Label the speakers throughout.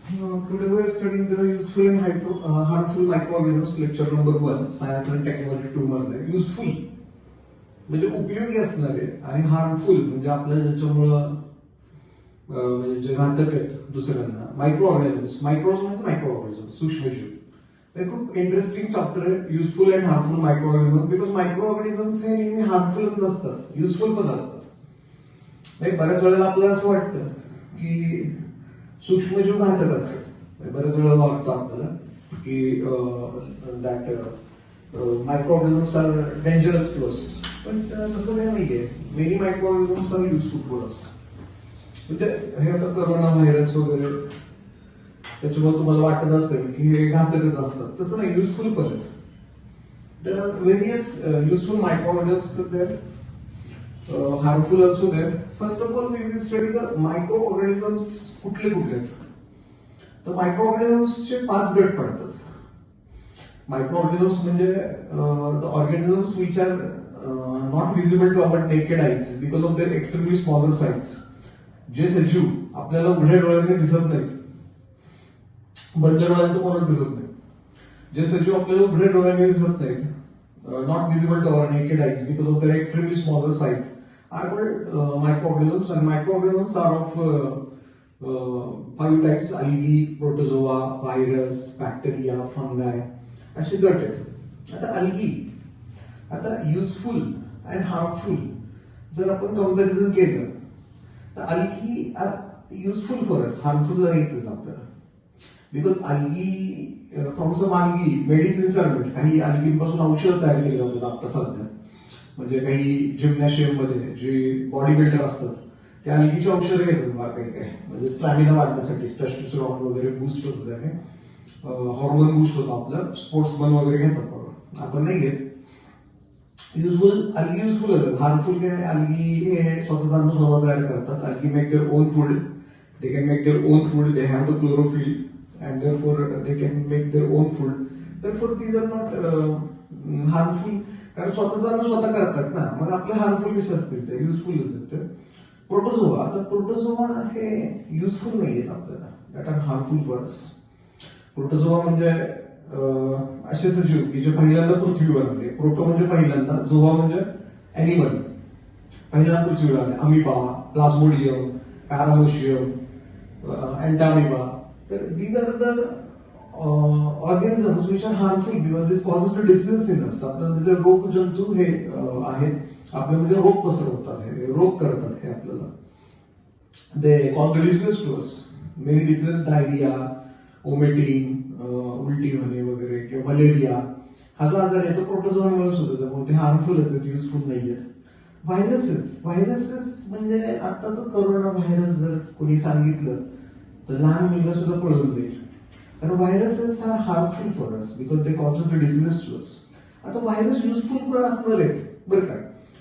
Speaker 1: Today we are studying the useful and harmful microorganisms, lecture number 1, Science and Technology 2 मध्ये useful म्हणजे उपयोगी असणारे आणि हार्मफुल म्हणजे आपल्या ज्याच्यामुळं म्हणजे जे घातक आहेत दुसऱ्यांना मायक्रोऑर्गॅनिझम्स सूक्ष्मजीव हे खूप इंटरेस्टिंग चॅप्टर आहे युजफुल अँड हार्मफुल मायक्रोऑर्गॅनिझम बिकॉज मायक्रोऑर्गॅनिझम्स हे नेहमी हार्मफुलच नसतात युजफुल पण असतात बऱ्याच वेळेला आपल्याला असं वाटतं की सूक्ष्मजीव घातक असतात बऱ्याच वेळेला वाटतं आपल्याला की that microorganisms are dangerous to us पण तसं काही नाहीये many microorganisms are useful for us म्हणजे हे आता करोना व्हायरस वगैरे त्याच्यामुळे तुम्हाला वाटत असेल की हे घातकच असतात तसं नाही युजफुल पण आहेत there are various useful microorganisms there harmful also there. First of all, we will study the microorganisms कुठले आहेत. तर microorganisms चे 5 गट पडतात. Microorganisms म्हणजे the organisms which are not visible to our naked eyes because of their extremely smaller size. जे सजीव आपल्याला उघड्या डोळ्याने दिसत नाहीत. बंद डोळ्याने तर कोणाला दिसत नाही. जे सजीव आपल्याला उघड्या डोळ्याने दिसत नाहीत. Not visible to our naked eyes because of their extremely smaller size are called microorganisms, and microorganisms are of 5 types: algae, protozoa, virus, bacteria, fungi. असे गट आहेत. आता algae, आता युजफुल अँड हार्मफुल जर आपण कंपॅरिझन केलं तर algae useful for us harmful येतच आपल्याला because algae from some algae medicines are made काही algae औषध तयार केले जातात आता सध्या म्हणजे काही जिम्नॅशियम मध्ये जे बॉडी बिल्डर असतात ते algaeची औषधं घेतात काही काही म्हणजे स्टॅमिना वाढण्यासाठी टेस्टोस्टेरॉन वगैरे बूस्ट होतं त्याने हॉर्मोन बूस्ट होतं आपलं स्पोर्ट्समन वगैरे घेतात बघा आपण नाही घेत युजफुल algae युजफुल असतात हार्मफुल काय algae हे स्वतः तयार करतात algae make their own food they can make their own food they have the chlorophyll and therefore they can make their own food. Therefore these are not harmful कारण स्वतः करतात ना मग आपले हार्मफुल कसे असतील ते युजफुल असतील प्रोटोझोआ आता प्रोटोझोआ हे युजफुल नाही आहेत आपल्याला that are harmful for us protozoa म्हणजे असे सजीव की जे पहिल्यांदा पृथ्वीवर आले प्रोटो म्हणजे पहिल्यांदा झोआ म्हणजे अॅनिमल पहिल्यांदा पृथ्वीवर आले amoeba plasmodium paramecium entamoeba these are the organisms which are harmful because this causes the disease in us. आपल्यामध्ये रोग जंतू हे आहेत आपल्यामध्ये रोग पसरवतात हे रोग करतात हे आपल्याला they cause the disease to us. Many diseases diarrhoea vomiting उलटी होणे वगैरे किंवा मलेरिया हा जो आजार आहे तो प्रोटोझोआमुळेच होतो त्यामुळे ते हार्मफुल आहेत युजफुल नाही आहेत व्हायरसेस म्हणजे आताच करोना व्हायरस जर कोणी सांगितलं तर लहान मुलगा सुद्धा पळून जाईल कारण viruses are harmful for us because they cause the diseases to us आता व्हायरस युजफुल पण असणार आहेत बरं का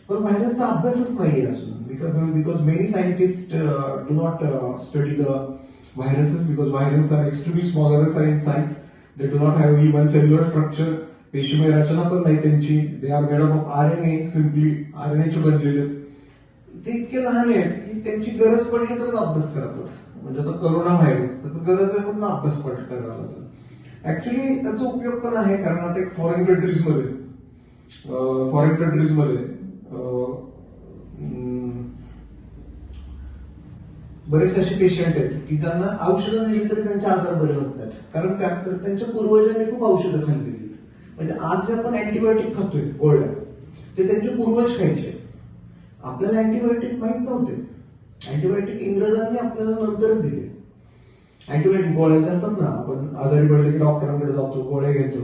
Speaker 1: पण व्हायरसचा अभ्यासच नाहीये अजून because many scientist do not study the viruses because virus are extremely smaller in size they do not have even cellular structure पेशीमय रचना पण नाही त्यांची they are made of RNA simply RNAचे बनलेले ते इतके लहान आहेत की त्यांची गरज पडली तरच अभ्यास करतात म्हणजे आता करोना व्हायरस त्याचा गरज आहे पण अभ्यास करावा लागतो ऍक्च्युली त्याचा उपयोग पण आहे कारण आता एक फॉरेन कंट्रीज मध्ये बरेचसे असे पेशंट आहेत की ज्यांना औषधं दिली तरी त्यांचे आजार बरे होत नाहीत कारण त्यांच्या पूर्वजांनी खूप औषधं खाल्लेली म्हणजे आज जे आपण अँटीबायोटिक खातोय गोळ्या ते त्यांचे पूर्वज खायचे आपल्याला अँटीबायोटिक माहित नव्हते अँटीबायोटिक इंग्रजांनी आपल्याला नंतर दिले अँटीबायोटिक गोळ्या असतात ना आपण आजारी पडले की डॉक्टरांकडे जातो गोळ्या घेतो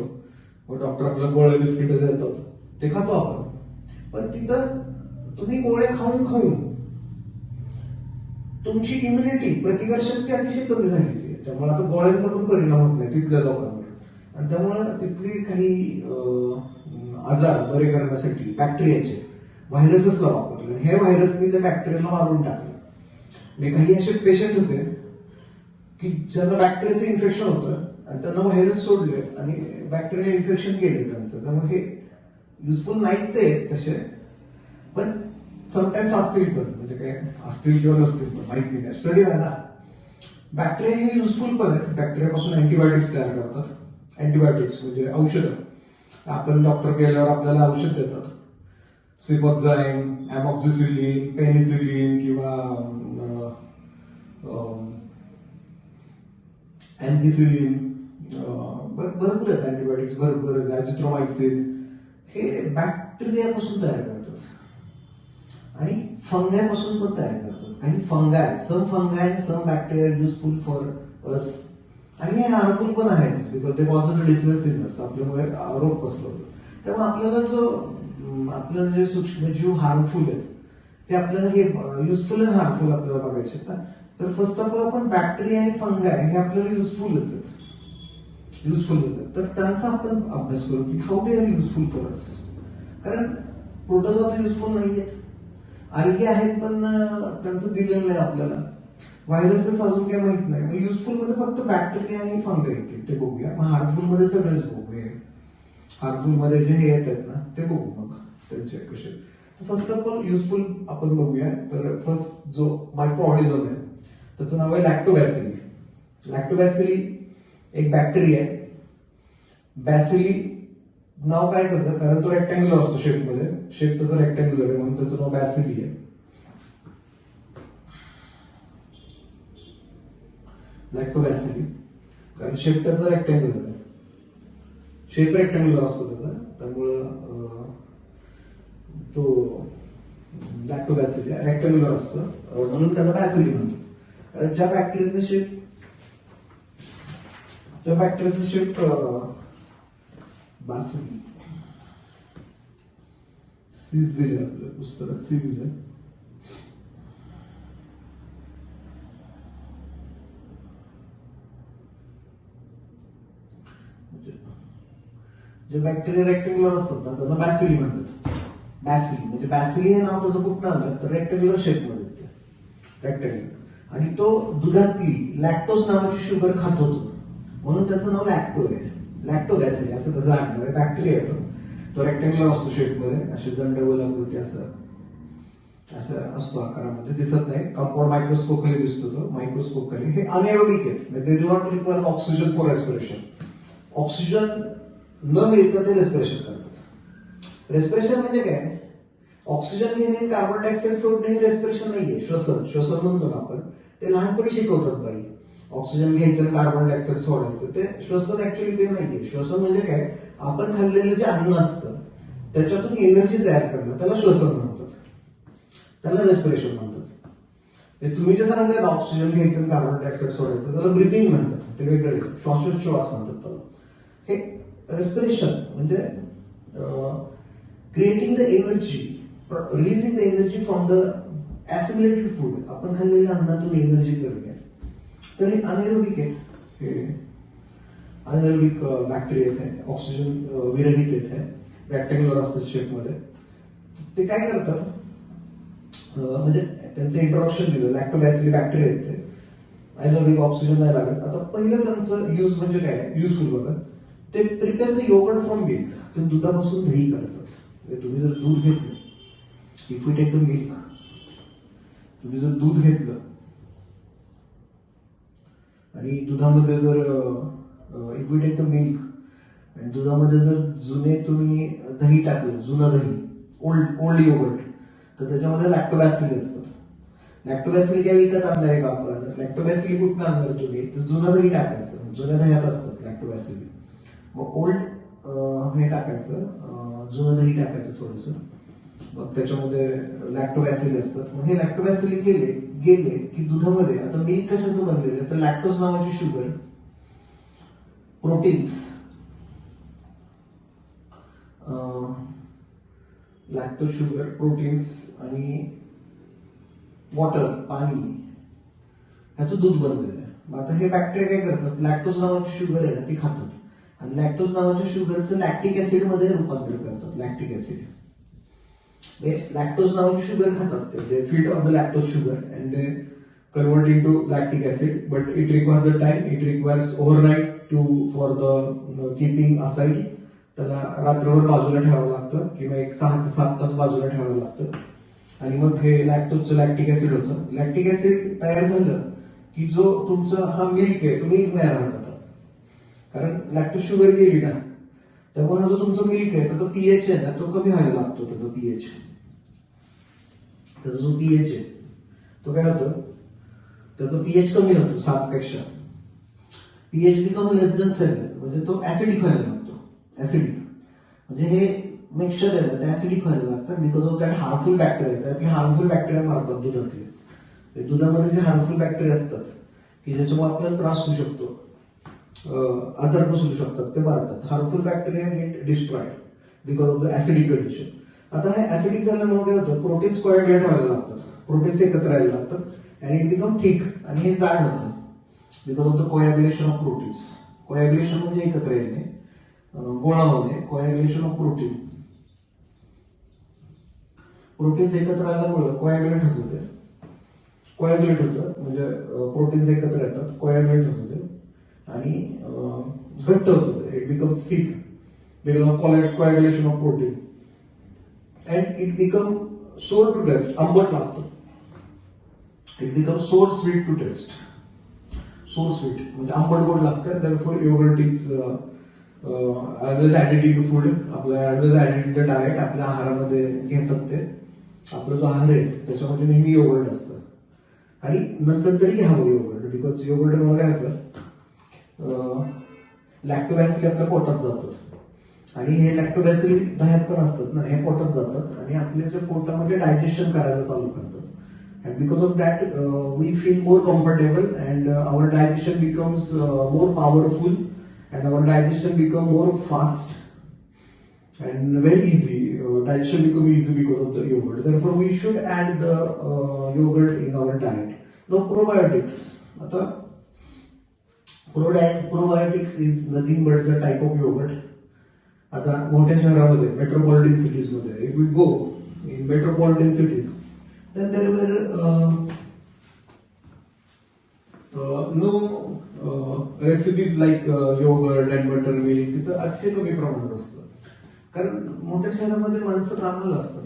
Speaker 1: मग डॉक्टर आपल्याला गोळ्या बिस्किट देतात ते खातो आपण पण तिथं तुम्ही गोळ्या खाऊन तुमची इम्युनिटी प्रतिकारशक्ती अतिशय कमी झालेली आहे त्यामुळे आता गोळ्यांचा पण परिणाम होत नाही तिथल्या लोकांवर आणि त्यामुळे तिथले काही आजार बरे करण्यासाठी बॅक्टेरियाचे व्हायरसेसला वापरले हे व्हायरसनी त्या बॅक्टेरियाला मारून टाकले काही असे पेशंट होते की ज्यांना बॅक्टेरियाचं इन्फेक्शन होतं आणि त्यांना व्हायरस सोडले आणि बॅक्टेरिया इन्फेक्शन केले त्यांचं त्यामुळे हे युजफुल नाहीत ते तसे पण समटाइम्स असतील पण म्हणजे काय असतील किंवा नसतील पण माहिती नाही स्टडी झाला बॅक्टेरिया हे युजफुल पण आहेत. बॅक्टेरियापासून अँटीबायोटिक्स तयार करतात. अँटीबायोटिक्स म्हणजे औषधं. आपण डॉक्टर गेल्यावर आपल्याला औषध देतात. सिपॉक्झाईन, अमॉक्झिसिलिन, पेनिसिलिन किंवा अँपिसिलिन, भरपूर आहेत अँटीबायोटिक्स, भरपूर अझिथ्रोमायसिन. हे बॅक्टेरियापासून तयार करतात आणि फंगायपासून पण तयार करतात. काही fungi, some bacteria useful for us, आणि हे हार्मफुल पण आहेत बिकॉज ते cause the disease in us, आपल्यामुळे रोग पसरवतो. त्यामुळे आपल्याला जे सूक्ष्मजीव हार्मफुल आहेत ते आपल्याला हे युजफुल आणि हार्मफुल आपल्याला बघायचे आहेत. तर फर्स्ट ऑफ ऑल आपण बॅक्टेरिया आणि फंगाय हे आपल्याला युजफुलच आहेत. तर त्यांचा आपण अभ्यास करू की how they are useful for अस. कारण प्रोटोजॉआ युजफुल नाहीयेत, आल्गे आहेत पण त्यांचं दिलेलं नाही आपल्याला. व्हायरसेस अजून काही माहित नाही. युजफुल मध्ये फक्त बॅक्टेरिया आणि फंगाय येतील, ते बघूया. मग हार्मफुल मध्ये सगळेच बघूया. हार्मफुल मध्ये जे हे येत आहेत ना ते बघू मग त्यांचे कसे. फर्स्ट ऑफ ऑल युजफुल आपण बघूया. तर फर्स्ट जो मायक्रो ऑर्गॅनिझम आहे त्याचं नाव आहे लॅक्टोबॅसिली. लॅक्टोबॅसिली एक बॅक्टेरिया आहे. बॅसिली नाव काय त्याचं, कारण तो रेक्टँग्युलर असतो शेपमध्ये. शेप त्याचं रेक्टँग्युलर आहे म्हणून त्याचं नाव बॅसिली आहे. लॅक्टोबॅसिली कारण शेप त्याचा रेक्टँग्युलर आहे. शेप रेक्टँग्युलर असतो त्याचा, त्यामुळं तो लॅक्टोबॅसिली रेक्टँग्युलर असतं म्हणून त्याला बॅसिली म्हणतो. कारण ज्या बॅक्टेरियाचं शेप बॅसिली सीज दिले, आपल्या पुस्तकात सी दिले. जे बॅक्टेरिया रेक्टँग्युलर असतात ना त्यांना बॅसिली म्हणतात. बॅसिली म्हणजे बॅसिली हे नाव त्याचं कुठं आलं तर रेक्टँग्युलर शेपमध्ये येते, रेक्टँग्युलर. आणि तो दुधातली लॅक्टोज नावाची शुगर खात होतो म्हणून त्याचं नाव लॅक्टो आहे. लॅक्टोबॅसिली असं त्याचं आडनाव आहे. बॅक्टेरिया येतो, तो रेक्टँग्युलर असतो शेपमध्ये, असे दंडगोलाकृती असं असतो आकारामध्ये, दिसत नाही. कंपाऊंड मायक्रोस्कोप खाली दिसतो तो, मायक्रोस्कोप खाली. हे अनेरोबिक आहेत, दे do not require oxygen for respiration. Oxygen न मिळतं ते रेस्पिरेशन करतात. रेस्पिरेशन म्हणजे काय, ऑक्सिजन घेणे कार्बन डायऑक्साईड सोडणे हे रेस्पिरेशन नाहीये, श्वसन म्हणतो ना आपण. ते लहानपणी शिकवतात बाई, ऑक्सिजन घ्यायचं कार्बन डायऑक्साईड सोडायचं. ते श्वसन ऍक्च्युअली ते नाहीये. श्वसन म्हणजे काय, आपण खाल्लेलं जे अन्न असतं त्याच्यातून एनर्जी तयार करणं, त्याला श्वसन म्हणतात, त्याला रेस्पिरेशन म्हणतात. तुम्ही जे सांगताय ऑक्सिजन घ्यायचं कार्बन डायऑक्साईड सोडायचं त्याला ब्रिथिंग म्हणतात, ते वेगळे श्वासोच्छ्वास म्हणतात त्याला. हे रेस्पिरेशन म्हणजे creating the energy, releasing the energy from the assimilated food. आपण खाल्लेल्या अन्नातून एनर्जी करणे. तर हे अनेरोबिक आहे. हे अनेरोबिक बॅक्टेरिया येत आहे, ऑक्सिजन विरहित येत आहे, रेक्टँग्युलर असतात शेपमध्ये. ते काय करतात म्हणजे त्यांचं इंट्रोडक्शन दिलं, लॅक्टोबॅसिली बॅक्टेरिया येते, अनेरोबिक, ऑक्सिजन नाही लागत. आता पहिलं त्यांचं यूज म्हणजे काय, युजफुल बघा. ते prepare the yogurt from milk. ते दुधापासून दही करतात. तुम्ही जर दूध घेतलं, if you take the milk, तुम्ही जर दूध घेतलं आणि दुधामध्ये जर if you take the milk आणि दुधामध्ये जर जुने तुम्ही दही टाकलं, जुनं दही, ओल्ड योगर्ट, तर त्याच्यामध्ये लॅक्टोबॅसिली असतात. लॅक्टोबॅसिली काय विकत आणणार आहे का आपण? लॅक्टोबॅसिली कुठून आणणार तुम्ही? तर जुनं दही टाकायचं, जुन्या दह्यात असतात लॅक्टोबॅसिली. मग ओल्ड हे टाकायचं, जुनं दही टाकायचं थोडंसं, मग त्याच्यामध्ये लॅक्टोबॅसिली असतात. मग हे लॅक्टोबॅसिली गेले की दुधामध्ये, आता मिल्क कशाचं बनलेलं आहे तर लॅक्टोज नावाची sugar, proteins, lactose sugar, proteins आणि वॉटर, पाणी, ह्याचं दूध बनलेलं आहे. मग आता हे बॅक्टेरिया काय करतात, लॅक्टोज नावाची शुगर आहे ना ती खातात आणि लॅक्टोज नावाच्या शुगरचं लॅक्टिक ऍसिड मध्ये रूपांतर करतात. लॅक्टिक ऍसिड, लॅक्टोज नावाची शुगर खातात, ते feed on the lactose sugar and they convert into lactic acid. But it requires a time, it requires overnight for the keeping aside. त्याला रात्रभर बाजूला ठेवावं लागतं किंवा एक 6 ते 7 तास बाजूला ठेवावं लागतं. आणि मग हे लॅक्टोजचं लॅक्टिक ऍसिड होतं. लॅक्टिक ऍसिड तयार झालं की जो तुमचा हा मिल्क आहे तो मिल्क नाही राहत आता, कारण लॅक्टोज शुगर गेली ना, त्यामुळे हा जो तुमचा मिल्क आहे त्याचा पीएच आहे ना तो कमी व्हायला लागतो. त्याचा जो पीएच आहे तो काय होतो, त्याचा पीएच कमी होतो 7 पेक्षा. पीएच बिकम लेस देन 7 म्हणजे तो ऍसिडिक व्हायला लागतो. ऍसिडिक म्हणजे हे मिक्सचर आहे ना ते ऍसिडिक व्हायला लागतं because of that harmful bacteria. त्यातले हार्मफुल बॅक्टेरिया मारतात दुधातले. दुधामध्ये जे हार्मफुल बॅक्टेरिया असतात की ज्याच्यामुळे आपल्याला त्रास होऊ शकतो, आजार बसू शकतात, ते मारतात. Harmful bacteria get destroyed because of the acidic condition. आता हे ऍसिडिक झाल्यामुळे काय होतं, प्रोटीन्स कोॲग्युलेट व्हायला लागतात, प्रोटीन्स एकत्र यायला लागतात आणि इट बिकम थिक आणि हे जाड होतं because of the coagulation of proteins. Coagulation म्हणजे एकत्र येणे, गोळा होणे, कोॲग्युलेशन ऑफ प्रोटीन. प्रोटीन्स एकत्र आल्यामुळे कोॲग्युलेट होत होते, कोॲग्युलेट होतं म्हणजे प्रोटीन्स एकत्र येतात, कोॲग्युलेट होत होते आणि घट्ट होत होते. It becomes thick because of coagulation of protein and it become sour to taste. आंबट लागतं. It become sour sweet to taste. Sour sweet म्हणजे आंबट गोड लागतं. Therefore yoghurt is always added in food. आपल्या always added in the diet. आपल्या आहारामध्ये घेतात ते. आपला जो आहार आहे त्याच्यामध्ये नेहमी योगर्ट असतं आणि नसेल तरी घ्यावं योगर्ट बिकॉज योगर्ट मुळे काय होतं, लॅक्टोबॅसिली आपल्या पोटात जातात आणि हे लॅक्टोबॅसिली दह्यात पण असतात ना, हे पोटात जातात आणि आपल्या पोटामध्ये डायजेशन करायला चालू करतात. And because of that, we feel more comfortable and our digestion becomes more powerful and our digestion become more fast and very easy. Digestion become easy because of the yogurt. Therefore, we should add the yogurt in our diet. Now, probiotics. Ata, probiotics is nothing but the type of yogurt. आता मोठ्या शहरामध्ये metropolitan cities मध्ये, if we go in metropolitan cities, then there were no recipes like yogurt and buttermilk. तिथं अतिशय कमी प्रमाणात असतं कारण मोठ्या शहरामध्ये माणसं कामाला असतात,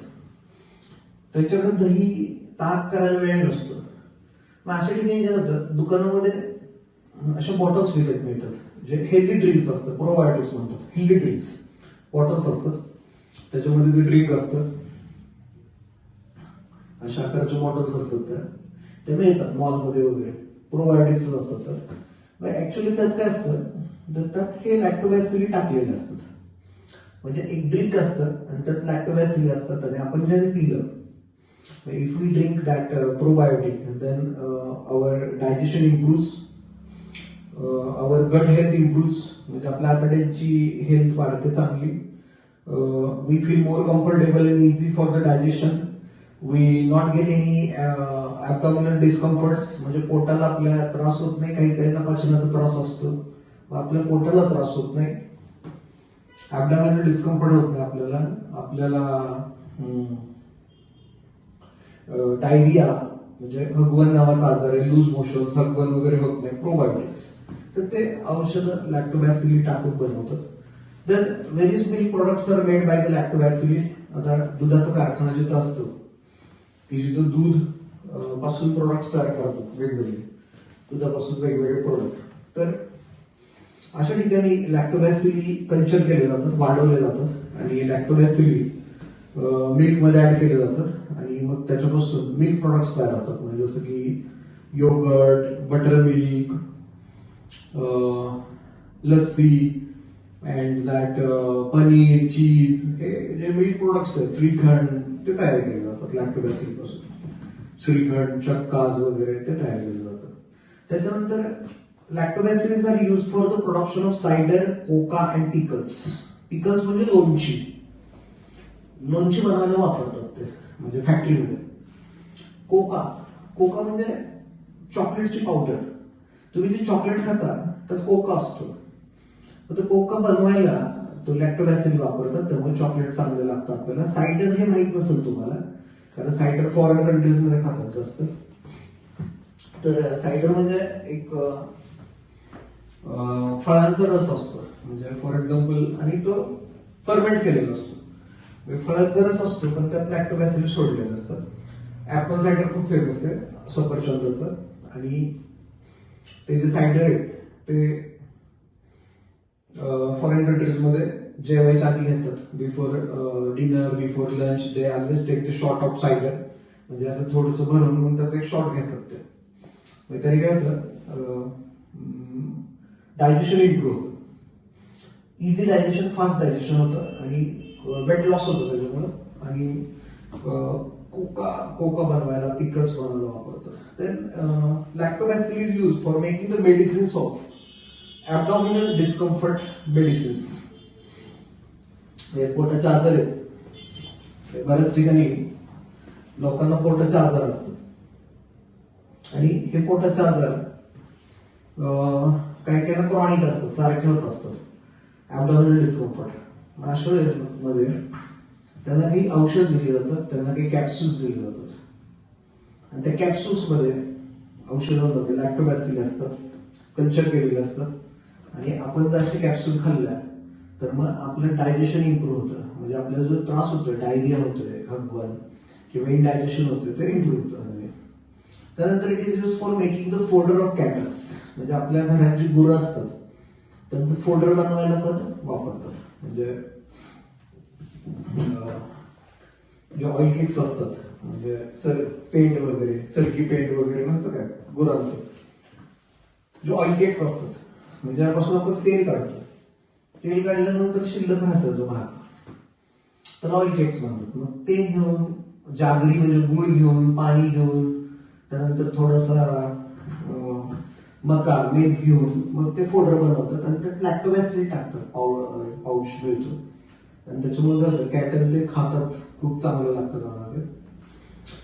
Speaker 1: त्याच्याकडे दही ताक करायला वेळ नसतो. मग अशा ठिकाणी काय होतं, दुकानामध्ये अशा बॉटल्स विकत मिळतात जे हेल्दी ड्रिंक्स असतात, प्रोबायोटिक्स म्हणतात. हेल्दी ड्रिंक्स बॉटल्स असतात, त्याच्यामध्ये ते ड्रिंक असतं, अशा आकाराच्या बॉटल्स असतात त्या मिळतात मॉलमध्ये वगैरे, प्रोबायोटिक्स असतात. तर ऍक्च्युअली त्यात काय असतं, तर त्यात हे लॅक्टोबॅसिली टाकलेले असतात. म्हणजे एक ड्रिंक असतं आणि त्यात लॅक्टोबॅसिली असतात आणि आपण ज्याने पिलं, if we drink that probiotic then our digestion improves, our gut health improves, म्हणजे आपल्या आतड्यांची हेल्थ वाढते चांगली. We feel more comfortable and easy for the digestion. We not get any abdominal discomforts, म्हणजे पोटाला आपल्या त्रास होत नाही. काही काहींना पचनाचा त्रास असतो, मग आपल्या पोटाला त्रास होत नाही. ॲब्डॉमिनल डिस्कम्फर्ट होत नाही आपल्याला डायरिया म्हणजे हगवण नावाचा आजार आहे, लूज मोशन्स, हगवण वगैरे होत नाही. प्रोबायोटिक्स तर ते औषध लॅक्टोबॅसिली टाकून बनवतात. Then various milk products are made by the lactobacilli. आता दुधाचा कारखाना जिथं असतो की जिथं दूध पासून प्रोडक्ट्स तयार करतात, वेगवेगळे दुधापासून वेगवेगळे प्रोडक्ट, तर अशा ठिकाणी लॅक्टोबॅसिली कल्चर केले जातात, वाढवले जातात आणि लॅक्टोबॅसिली मिल्क मध्ये ऍड केले जातात आणि मग त्याच्यापासून मिल्क प्रोडक्ट्स तयार होतात. म्हणजे जसं की yoghurt, buttermilk, lassi and that paneer, cheese, हे जे मिल्क प्रोडक्ट्स आहेत, श्रीखंड, ते तयार केले जातात लॅक्टोबॅसिली पासून. श्रीखंड, चक्काज वगैरे ते तयार केले जातात. त्याच्यानंतर lactobacillis are use for the production of cider, coca and pickles. Pickles म्हणजे लोणची. लोणची बनवायला वापरतात ते, म्हणजे फॅक्टरीमध्ये. कोका म्हणजे चॉकलेटची पावडर. तुम्ही जे चॉकलेट खाता त्यात कोका असतो, तर कोका बनवायला तो लॅक्टोबॅसिली वापरतात, त्यामुळे चॉकलेट चांगलं लागतं आपल्याला. सायडर हे माहित नसेल तुम्हाला, कारण सायडर फॉरेन कंट्रीज मध्ये खातात जास्त. तर सायडर म्हणजे एक फळांचा रस असतो, म्हणजे फॉर एक्झाम्पल, आणि तो फर्मेंट केलेला असतो. फळांचा रस असतो पण त्यात लॅक्टोबॅसिली सोडलेले असतात. ऍपल सायडर खूप फेमस आहे, सफरचंदाचं. आणि ते जे सायडर आहेत ते फॉरेन कंट्रीज मध्ये जेवायच्या आधी घेतात. Before dinner, before lunch they always take the shot of cider. म्हणजे असं थोडंसं भरून मग त्याचा एक शॉट घेतात ते. मग तरी काय होतं, डायजेशन इम्प्रूव्ह होतं. इझी डायजेशन, फास्ट डायजेशन होतं आणि वेट लॉस होतं त्याच्यामुळं. आणि कोका बनवायला, पिकल्स बनवायला वापरतात. Then lactobacillus is use for making the medicines of abdominal discomfort medicines. पोटाचे आजार आहेत, बऱ्याच ठिकाणी लोकांना पोटाचे आजार असतात आणि हे पोटाचे आजार काही काही क्रॉनिक असतात, सारखे होत असतात. Abdominal discomfort. अशा वेळेस मध्ये त्यांना काही औषध दिली जातात, त्यांना काही कॅप्सूल्स दिले जातात आणि त्या कॅप्सूल्स मध्ये औषधांमध्ये लॅक्टोबॅसिल असतात, कल्चर केलेले असतात. आणि आपण जर असे कॅप्सूल खाल्ल्या तर मग आपलं डायजेशन इम्प्रूव्ह होतं. म्हणजे आपल्याला जो त्रास होतोय, डायरिया होतोय, हगवण किंवा इनडायजेशन होतोय, ते इम्प्रूव्ह होतं. त्यानंतर it is use for making the folder of cattles. म्हणजे आपल्या घरात जी गुरं असतात त्यांचं फोल्डर बनवायला पण वापरतात. म्हणजे जे ऑइल केक्स असतात, म्हणजे पेंट वगैरे, सरकी पेंट वगैरे नसतं काय गुरांचं, जे ऑइल केक्स असतात म्हणजे यापासून आपण तेल काढतो. तेल काढल्यानंतर शिल्लक राहतं जो भाग, त्याला ऑइल केक्स म्हणतात. मग ते घेऊन जागरी म्हणजे गुळ घेऊन, पाणी घेऊन, त्यानंतर थोडासा मका, मेज घेऊन मग ते फोल्डर बनवतात आणि त्यात लॅक्टोबॅसिल टाकतात. पाऊच मिळतो आणि त्याच्यामुळे कॅटल ते खातात, खूप चांगलं लागतं त्यांना.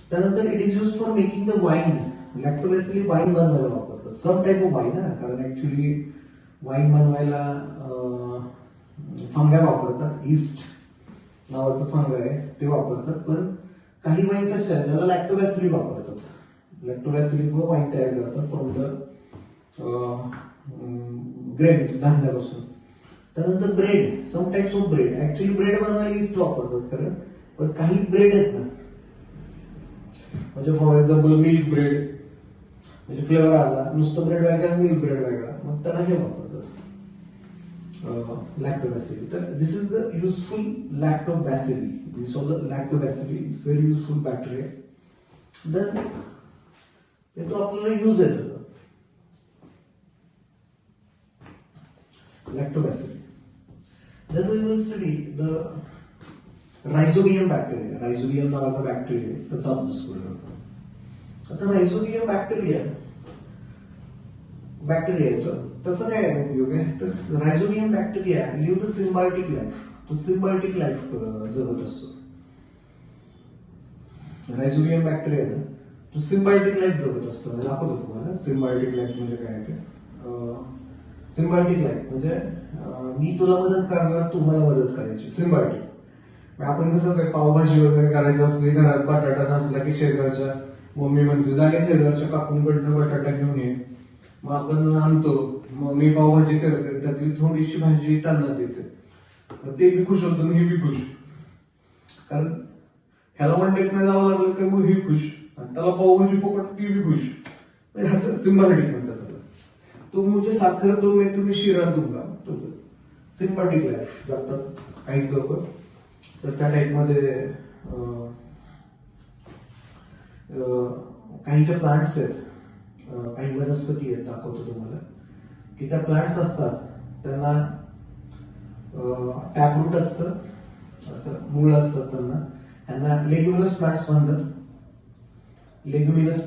Speaker 1: त्यानंतर it is use for making the wine. Lactobacillus wine बनवायला वापरतात. सम टाईप ऑफ वाईन, कारण ऍक्च्युली वाईन बनवायला फंगा वापरतात. ईस्ट नावाचं फंग आहे ते वापरतात. पण काही वाईन्स अशा आहेत त्याला लॅक्टोबॅसिल वापरतात. लॅक्टोबॅसिल वाईन तयार करतात फ्रॉम द ग्रेन्स, धान्यापासून. त्यानंतर bread, some types of bread. Actually bread बनवायला ईस्ट वापरतात खरं, पण काही ब्रेड आहेत ना, म्हणजे फॉर एक्झाम्पल मिल्क ब्रेड, म्हणजे फ्लेवर आला, नुसतं ब्रेड वेगळा, मिल्क ब्रेड वेगळा, मग त्याला हे वापरतात लॅक्टोबॅसिली. तर this is the useful lactobacilli. This of the lactobacilli, very useful bacteria. Then तो आपल्याला यूज आहे त्याचा lactobacilli. Then we will study the rhizobium bacteria. Rhizobium नावाचा बॅक्टेरिया त्याचा अभ्यास करूया. आता रायझोबियम बॅक्टेरिया येतो, त्याचा काय उपयोग आहे तर Rhizobium bacteria live the symbiotic life. तो सिम्बायोटिक लाईफ जगत असतो. रायझोबियम बॅक्टेरिया ना तो सिम्बायोटिक लाईफ जगत असतो. दाखवतो तुम्हाला सिम्बायोटिक लाईफ म्हणजे काय ते. सिम्बायोटिक लाईफ म्हणजे मी तुला मदत करणार, तू मला मदत करायची. सिम्बायोटिक. आपण कसं काय पावभाजी वगैरे करायची असली, घरात बटाटा नसला की शेजारच्या मम्मी म्हणते जागे शेजारच्या काकूंकडनं बटाटा घेऊन ये. मग आपण आणतो, मम्मी पावभाजी करते, त्यातली थोडीशी भाजी त्यांना देते. ते बी खुश होतं आणि हे बी खुश, कारण ह्याला मंडईत नाही जावं लागलं तर मग ही खुश, आणि त्याला पावभाजी पोकट ती बी खुश. असं सिम्बायोटिक म्हणतात त्याला. तो म्हणजे साखर दो मी तुम्ही शिरा दूंगा, तसं सिम्बायोटिक लाईफ जगतात काही लोक. तर त्या टाईपमध्ये काही ज्या प्लांट्स आहेत, काही वनस्पती आहेत, दाखवतो तुम्हाला की त्या प्लांट्स असतात त्यांना टॅपरूट असतं, असं मूळ असतात त्यांना लेग्युमिनस प्लांट्स म्हणतात. लेग्युमिनस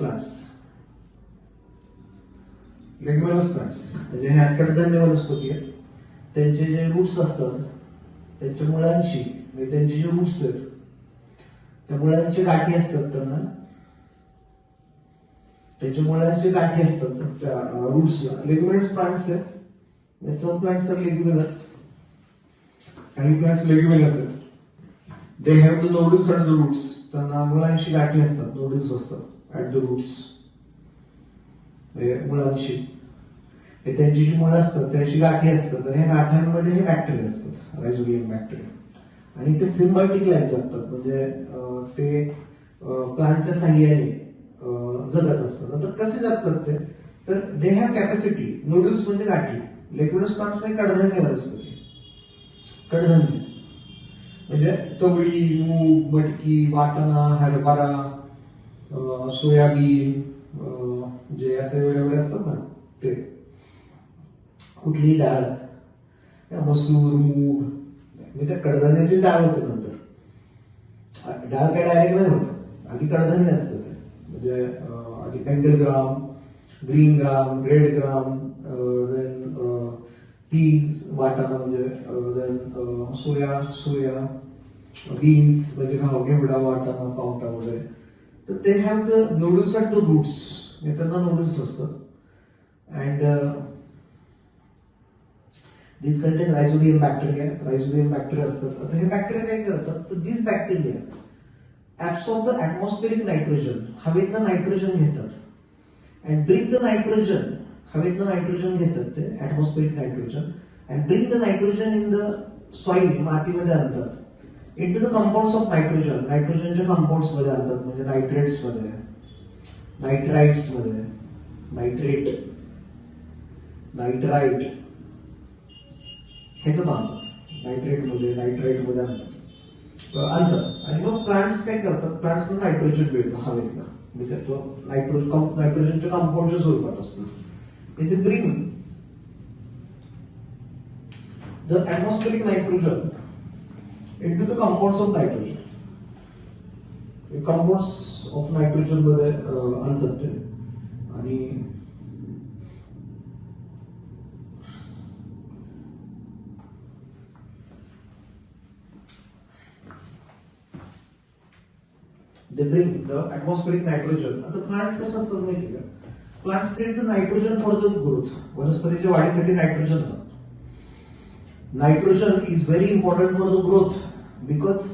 Speaker 1: प्लांट्स म्हणजे ह्या कडधान्य वनस्पती आहेत. त्यांचे जे रूट्स असतात त्यांच्या मुळांशी, म्हणजे त्यांचे जे रूट्स आहेत त्या मुळांची गाठी असतात, त्याच्या मुळांची गाठी असतात त्या रूट्सला. लेग्युमिनस प्लांट्स आहेत. सम प्लांट्स आर लेग्युमिनस, काही प्लांट्स लेग्युमिनस आहेत. They have the nodules at the roots. त्यांना मुळांशी गाठी असतात, नोड्यूल्स असतात ॲट द रूट्स, मुळांशी. हे त्यांची जी मुळं असतात त्याची गाठी असतात आणि ह्या गाठ्यांमध्ये हे बॅक्टेरिया असतात, रायझोबियम बॅक्टेरिया. आणि ते सिम्बायोटिक लाईफ जगतात, म्हणजे ते प्लांटच्या साह्याने जगत असतात. आता कसे जगतात ते तर दे हॅव कॅपॅसिटी. नूडल्स म्हणजे गाठी, लेग्युमिनस प्लांट्स म्हणजे कडधान्य वनस्पती. कडधान्य म्हणजे चवळी, मूग, मटकी, वाटाणा, हरभरा, सोयाबीन, जे असे वेगवेगळे असतात ना ते, कुठलीही डाळ, मसूर, मूग, म्हणजे कडधान्याची डाळ होते. नंतर डाळ काय डायरेक्ट नाही होत, आधी कडधान्य असतं ते. म्हणजे आधी Bengal gram, green gram, red gram, then peas, वाटाणा म्हणजे, देन सोया बीन्स म्हणजे घेवडा, वाटाणा, पावटा वगैरे. तर ते have the noodles at the roots, त्यांना नूडल्स असतात. And this contain rhizobium bacteria असतात. आता हे बॅक्टेरिया काय करतात, तर this bacteria absorb the atmospheric nitrogen, हवेतलं नायट्रोजन घेतात. अँड ब्रिंग द नायट्रोजन, हवेतलं नायट्रोजन घेतात ते, atmospheric nitrogen, and bring the nitrogen in the soil, मातीमध्ये आणतात. Into the compounds of nitrogen, नायट्रोजनच्या कंपाऊंड्स मध्ये आणतात. म्हणजे नायट्रेट्स मध्ये, नायट्राइट्स मध्ये, नायट्राइट ह्याच्यात आणतात. नायट्राइट मध्ये आणतात. आणि मग प्लांट्स काय करतात, प्लांट्सला नायट्रोजन मिळतं हवेतला, म्हणजे तो नायट्रोजनच्या कंपाऊंडच्या स्वरूपात असतो. ते bring the atmospheric nitrogen into the compounds of nitrogen. Compounds of nitrogen मध्ये आणतात ते. आणि they bring the atmospheric nitrogen. आता प्लांट्स कसं असतात माहिती का, plants need the nitrogen for the growth. वनस्पतीच्या वाढीसाठी nitrogen is very important for the growth, because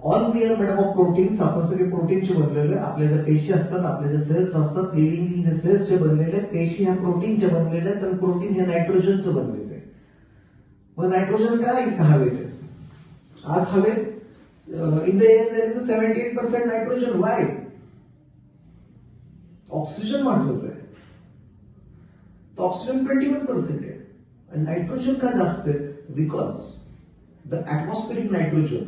Speaker 1: all we are made of proteins. आपण सगळे प्रोटीनचे बनलेले, आपल्या ज्या पेशी असतात, आपल्या ज्या सेल्स असतात, लिव्हिंग थिंग सेल्सचे बनलेले, पेशी ह्या प्रोटीनचे बनलेले आहेत, आणि प्रोटीन हे नायट्रोजनचं बनलेले आहे. मग नायट्रोजन काय इथं हवेत, आज हवेत in the air there is 78% nitrogen. Why? Oxygen महत्वाचं आहे, तर ऑक्सिजन 21% आहे, आणि नायट्रोजन का जास्त आहे? बिकॉज द ॲटमॉस्फेरिक नायट्रोजन,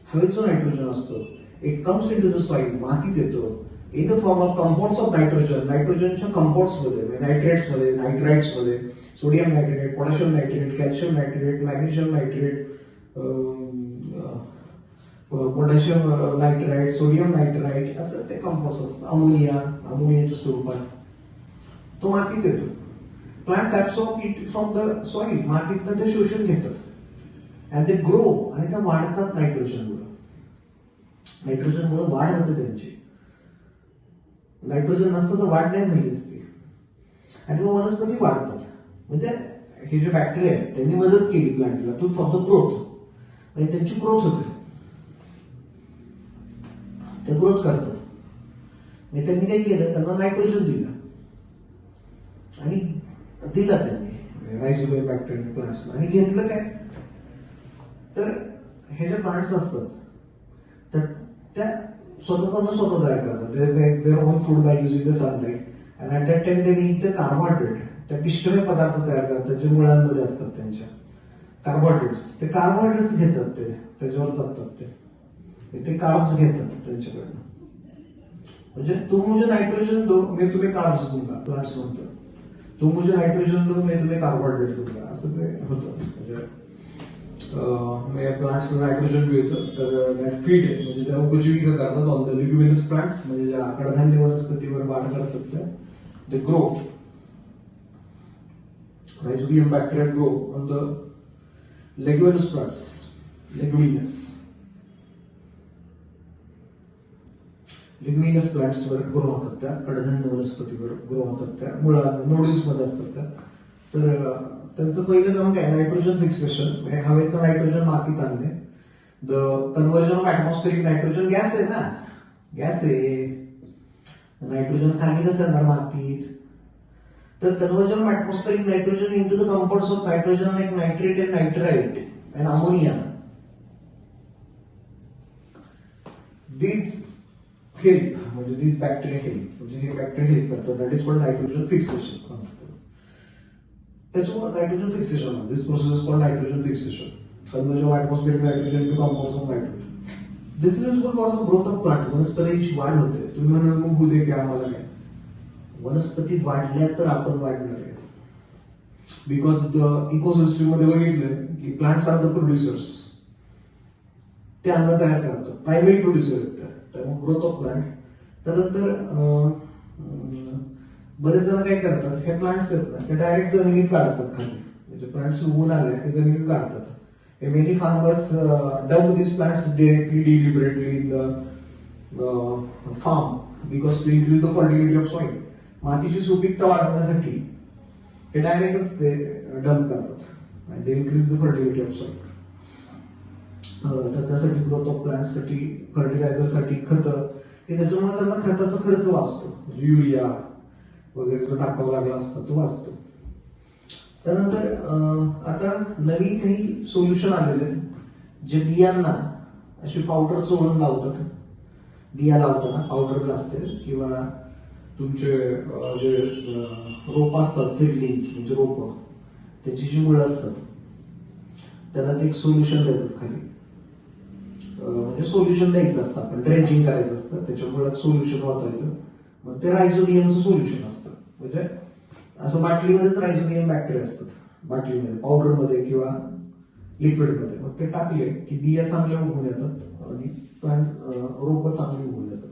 Speaker 1: हवेचं नायट्रोजन असतो, it comes into the soil, मातीत येतो, in the form of compounds of nitrogen. नायट्रोजनच्या कंपाऊंड्स मध्ये, नायट्रेट्स मध्ये, नायट्राइट्स मध्ये, sodium nitrate, potassium nitrate, calcium nitrate, magnesium nitrate, potassium nitrite, sodium nitrite, असं ते कंपाऊंड्स असतात. अमोनियाच्या स्वरूपात तो मातीत येतो. Plants absorb it from the soil, मातीतनं ते शोषून घेतात. अँड ते ग्रो, आणि त्या वाढतात नायट्रोजनमुळे. नायट्रोजनमुळे वाढ होते त्यांची. नायट्रोजन नसतं तर वाढ नाही झाली असती, आणि मग वनस्पती वाढतात. म्हणजे हे जे बॅक्टेरिया आहेत त्यांनी मदत केली प्लांटला टू फॉर द ग्रोथ, आणि त्यांची ग्रोथ होते, ते ग्रोथ करतात. आणि त्यांनी काय केलं, त्यांना नायट्रोजन दिलं, आणि दिला त्यांनी रायझोबियम बॅक्टेरिया प्लांट्सला. आणि घेतलं काय, तर हे जे प्लांट्स असतात तर त्या स्वतः तयार करतात. Their own food by using the sunlight, and at that time they need the carbohydrate. त्या पिष्टमय पदार्थ तयार करतात जे मुळांमध्ये असतात त्यांच्या, कार्बोहायड्रेट्स. ते कार्बोहायड्रेट्स घेतात, ते त्याच्यावर जगतात, ते कार्ब्स घेतात त्यांच्याकडनं. म्हणजे तू मुझे नायट्रोजन दो, मैं तुम्हें कार्ब्स दूंगा, प्लांट्स म्हणतात. तू मुझे नायट्रोजन दो, मैं तुम्हें कार्बोहायड्रेट दूंगा, असं ते होतं. म्हणजे प्लांट्सला नायट्रोजन मिळतं, तर फीड म्हणजे त्या उपजीविका करतात ऑन द लिग्युमिनस प्लांट्स, म्हणजे ज्या कडधान्य वनस्पतीवर वाढ करतात त्या, ते grow. Rhizobium bacteria grow on the leguminous plants. Leguminous प्लांट्सवर ग्रो होतात, त्या कडधान्य वनस्पतीवर ग्रो होतात, त्या मुळा नोड्यूल्स मध्ये असतात त्या. तर त्यांचं पहिलं काम काय, नायट्रोजन फिक्सेशन, हवेचं नायट्रोजन मातीत आणणे. The conversion of atmospheric nitrogen, gas आहे ना, गॅस आहे, नायट्रोजन खाली कसं येणार मातीत. तर conversion of atmospheric nitrogen into the compounds of nitrogen like nitrate and nitrite and ammonia. Help म्हणजे दिस बॅक्टेरिया हेल्प म्हणजे हे बॅक्टेरिया हेल्प करतात that is called nitrogen fixation. त्याच्यामुळे nitrogen fixation this process is called nitrogen fixation. Conversion of atmospheric nitrogen to compounds of nitrogen. This is useful for the growth of plant. वनस्पतीची वाढ होते. तुम्ही म्हणाल मग होऊ दे काय आम्हाला काय, वनस्पती वाढल्या तर आपण वाढणार आहे. बिकॉज द इकोसिस्टम मध्ये बघितलं की प्लांट्स आर द प्रोड्युसर्स. ते अन्न तयार करतात, प्रायमरी प्रोड्युसर आहेत त्यामुळे ग्रोथ ऑफ प्लांट. त्यानंतर बरेच जण काय करतात, हे प्लांट्स आहेत ना ते डायरेक्ट जमिनीत काढतात खाली. म्हणजे प्लांट्स उगवून आले ते जमिनीत काढतात. Many farmers dump this plants directly deliberately in the farm because to increase the fertility of soil. मातीची सुपीकता वाढवण्यासाठी हे डायरेक्टच ते डम्प करतात आणि they increase the fertility of soil. तर त्यासाठी ग्रोथ ऑफ प्लांटसाठी फर्टिलायझरसाठी खतं की त्याच्यामुळे त्यांना खताचा खर्च वाचतो. म्हणजे युरिया वगैरे जो टाकावा लागला असतो तो वाचतो. त्यानंतर आता नवीन काही सोल्युशन आलेले आहेत जे बियांना अशी पावडर चोळून लावतात. बिया लावताना पावडर असते किंवा तुमचे जे रोप असतात सिडलिंग्स म्हणजे रोप त्याची जी मुळं असतात त्याला ते एक सोल्युशन देतात खाली. म्हणजे सोल्युशन द्यायचं असतं, आपण ड्रेंचिंग करायचं असतं, त्याच्या मुळात सोल्युशन वाचायचं. मग ते रायझोबियमचं सोल्युशन असतं. म्हणजे असं बाटलीमध्येच रायझोबियम बॅक्टेरिया असतात, बाटलीमध्ये पावडरमध्ये किंवा लिक्विडमध्ये. मग ते टाकले की बिया चांगल्या उगवून येतात आणि प्लांट रोपं चांगली उगवून येतात.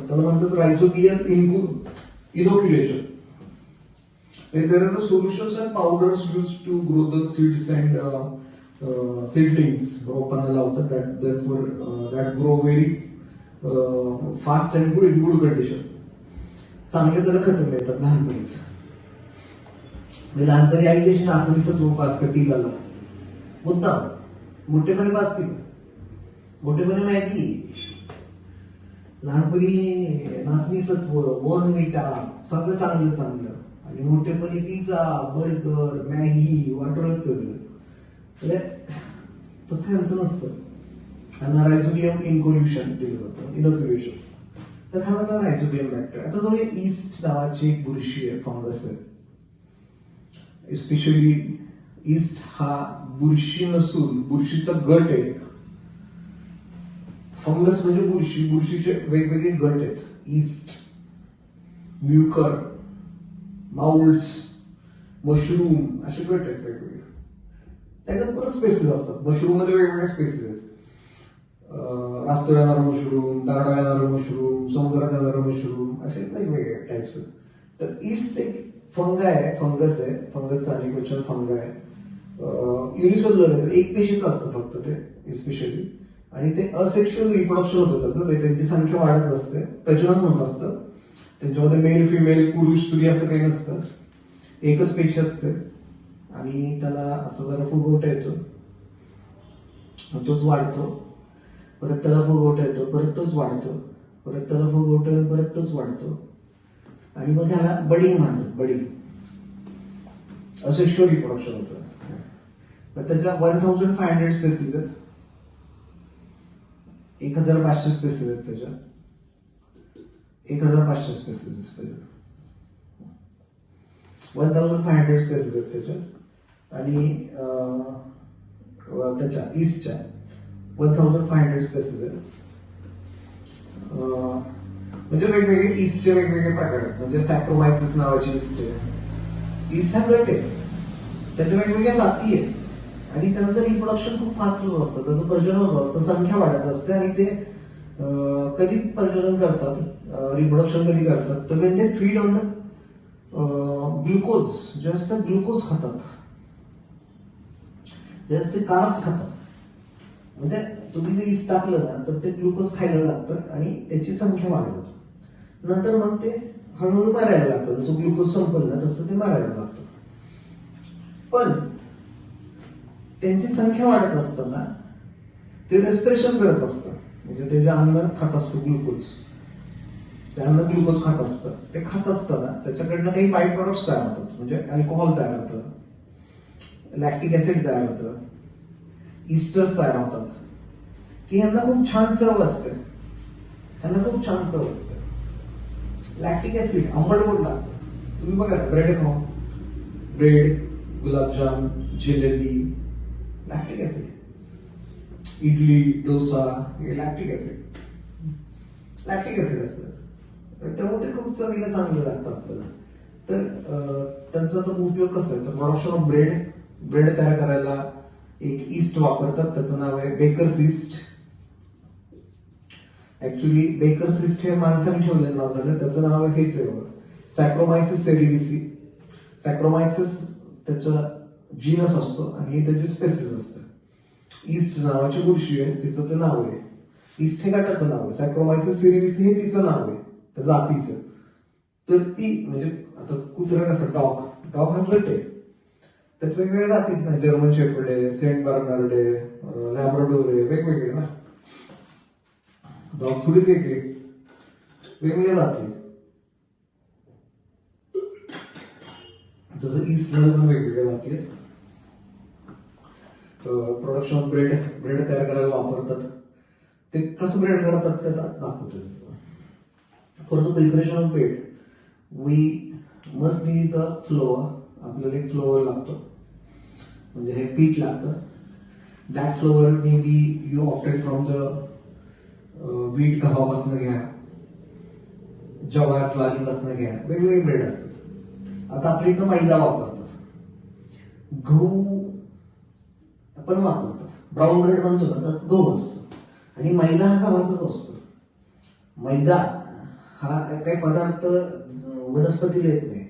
Speaker 1: त्याला म्हणतात rhizobium इनोक्युलेशन. There are the solutions and powders used to grow the seeds and seedlings रोपांना लावतात that grow very fast and good in good condition. चांगले त्याला खतं मिळतात लहानपणीच. लहानपणी आई कशी नाचणीचं तूप असतं पिलाला मुद्दाम, मोठेपणी पाजतील, मोठेपणी मॅगी, लहानपणी नाचणी सत्व बोर्नव्हिटा सगळं चांगलं चांगलं आणि मोठेपणी पिझ्झा बर्गर मॅगी वाटरच सगळं. तसं यांचं नसतं. त्यांना रायझोबियम इन्कोल्युशन दिलं जातं, इनोक्युलेशन. तर हा झाला रायझोबियम बॅक्टेरिया. आता जो ईस्ट नावाची एक बुरशी आहे, फंगस आहे. एस्पेशली ईस्ट हा बुरशी नसून बुरशीचा गट आहे. फंगस म्हणजे बुरशी, बुरशीचे वेगवेगळे गट आहेत. ईस्ट, म्युकर, माउल्ड्स, मशरूम असे गट आहेत वेगवेगळे. त्याच्यात परत स्पेसिस असतात. मशरूम मध्ये वेगवेगळ्या स्पेसिस आहेत. रास्ता येणारा मशरूम, दगडा येणारा मशरूम, समुद्रात येणारा मशरूम असे वेगवेगळे टाइप्स आहेत. तर ईस्ट एक फंगस आहे, फंगसचा आणि क्वेश्चन फंग आहे. युनिसेल्युलर आहे, एक पेशीच असतं फक्त ते इस्पेशली. आणि ते असेक्शुअल रिप्रोडक्शन होतं त्याचं, त्यांची संख्या वाढत असते, प्रजनन होत असतं. त्यांच्यामध्ये मेल फिमेल पुरुष स्त्री असं काही नसतं, एकच पेशी असते. आणि त्याला असं जरा फुगवटा येतो, तोच वाढतो, परत त्याला फुगवटा येतो, परत तोच वाढतो, परत त्याला फुगवटा येतो, परत तोच वाढतो. आणि मग त्याला बडिंग म्हणतात. बडिंग असेक्शुअल रिप्रोडक्शन होतं. त्याच्या 1500 स्पेसिस आहेत, 1500 स्पेसिस आहेत त्याच्या, 1500 स्पेसिस त्याच्या, 1500 स्पेसिस आहेत त्याच्यात. आणि त्याच्या ईस्टच्या 1500 स्पेसिस आहेत. म्हणजे वेगवेगळे ईस्टचे वेगवेगळे प्रकार आहेत. म्हणजे सॅक्रोमायसिस नावाची ईस्ट आहे. ईस्ट हा गट आहे, त्याच्या वेगवेगळ्या जाती आहेत आणि त्यांचं रिप्रोडक्शन खूप फास्ट होत असतं, त्याचं प्रजनन होत असतं, संख्या वाढत असते. आणि ते कधी प्रजनन करतात, रिप्रोडक्शन कधी करतात तर when they feed on the glucose, जे असतं ग्लुकोज खातात, जे असते कार्ब्स खातात. म्हणजे तुम्ही जे ईस्ट टाकलं ना तर ते ग्लुकोज खायला लागतं आणि त्याची संख्या वाढवतं. नंतर मग ते हळूहळू मारायला लागतं, जसं ग्लुकोज संपलं ना तसं ते मारायला लागतं. पण त्यांची संख्या वाढत असताना ते रेस्पिरेशन करत असतं. म्हणजे ते जे अन्न खात असतं ग्लुकोज, ते अन्न ग्लुकोज खात असतं, ते खात असताना त्याच्याकडनं काही बाय प्रोडक्ट्स तयार होतात. म्हणजे अल्कोहोल तयार होतं, लॅक्टिक ऍसिड तयार होतं, इस्टर्स तयार होतात की ह्यांना खूप छान चव असते. ह्यांना खूप छान चव असते. लॅक्टिक ऍसिड आंबट गोड लागतं. तुम्ही बघा ब्रेड खाऊ, ब्रेड, गुलाबजाम, जिलेबी, लॅक्टिक ऍसिड. इडली, डोसा, हे लॅक्टिक ऍसिड असतं. त्यामुळे ते खूप चवीला चांगलं लागतं आपल्याला. तर त्यांचा तो उपयोग कसा आहे, तर प्रोडक्शन ऑफ ब्रेड तयार करायला एक ईस्ट वापरतात, त्याचं नाव आहे baker's yeast. Actually baker's yeast हे माणसाने ठेवलेलं नाव झालं, त्याचं नाव हेच आहे बघा, सॅक्रोमायसिस सेरिविसी. सॅक्रोमायसिस त्याचा जीनस असतो आणि हे त्याची स्पेसिस असतं. ईस्ट नावाची बुरशी आहे, तिचं ते नाव आहे. ईस्ट हे गटाचं नाव आहे, सॅक्रोमायसिस सेरिविसी हे तिचं नाव आहे, त्या जातीचं. तर ती म्हणजे आता कुत्रा कसं डॉग हा गट आहे, त्यात वेगवेगळ्या जातीत ना, जर्मन शेपर्ड आहे, सेंट बर्नार्ड आहे, लॅब्राडोर आहे, वेगवेगळे ना. डॉग थोडीच एक वेगवेगळ्या जाती. तसं ईस्टमध्ये पण वेगवेगळ्या जाती आहेत. प्रोडक्शन ऑफ ब्रेड तयार करायला वापरतात. ते कसं ब्रेड करतात ते दाखवतो. For the preparation of bread we must need the flour. आपल्याला एक फ्लोअर लागतो, म्हणजे हे पीठ लागतं. That flour may be you opted from the wheat, गव्हापासून घ्या, जवार ज्वारीपासून घ्या, वेगवेगळे ब्रेड असतात. आता आपल्या इथं मैदा वापरतात, गहू पण वापरतात. ब्राऊन ब्रेड म्हणतो ना, तर गहू असतो आणि मैदा हा गव्हाचाच असतो. मैदा हा काही पदार्थ वनस्पतीला येत नाही.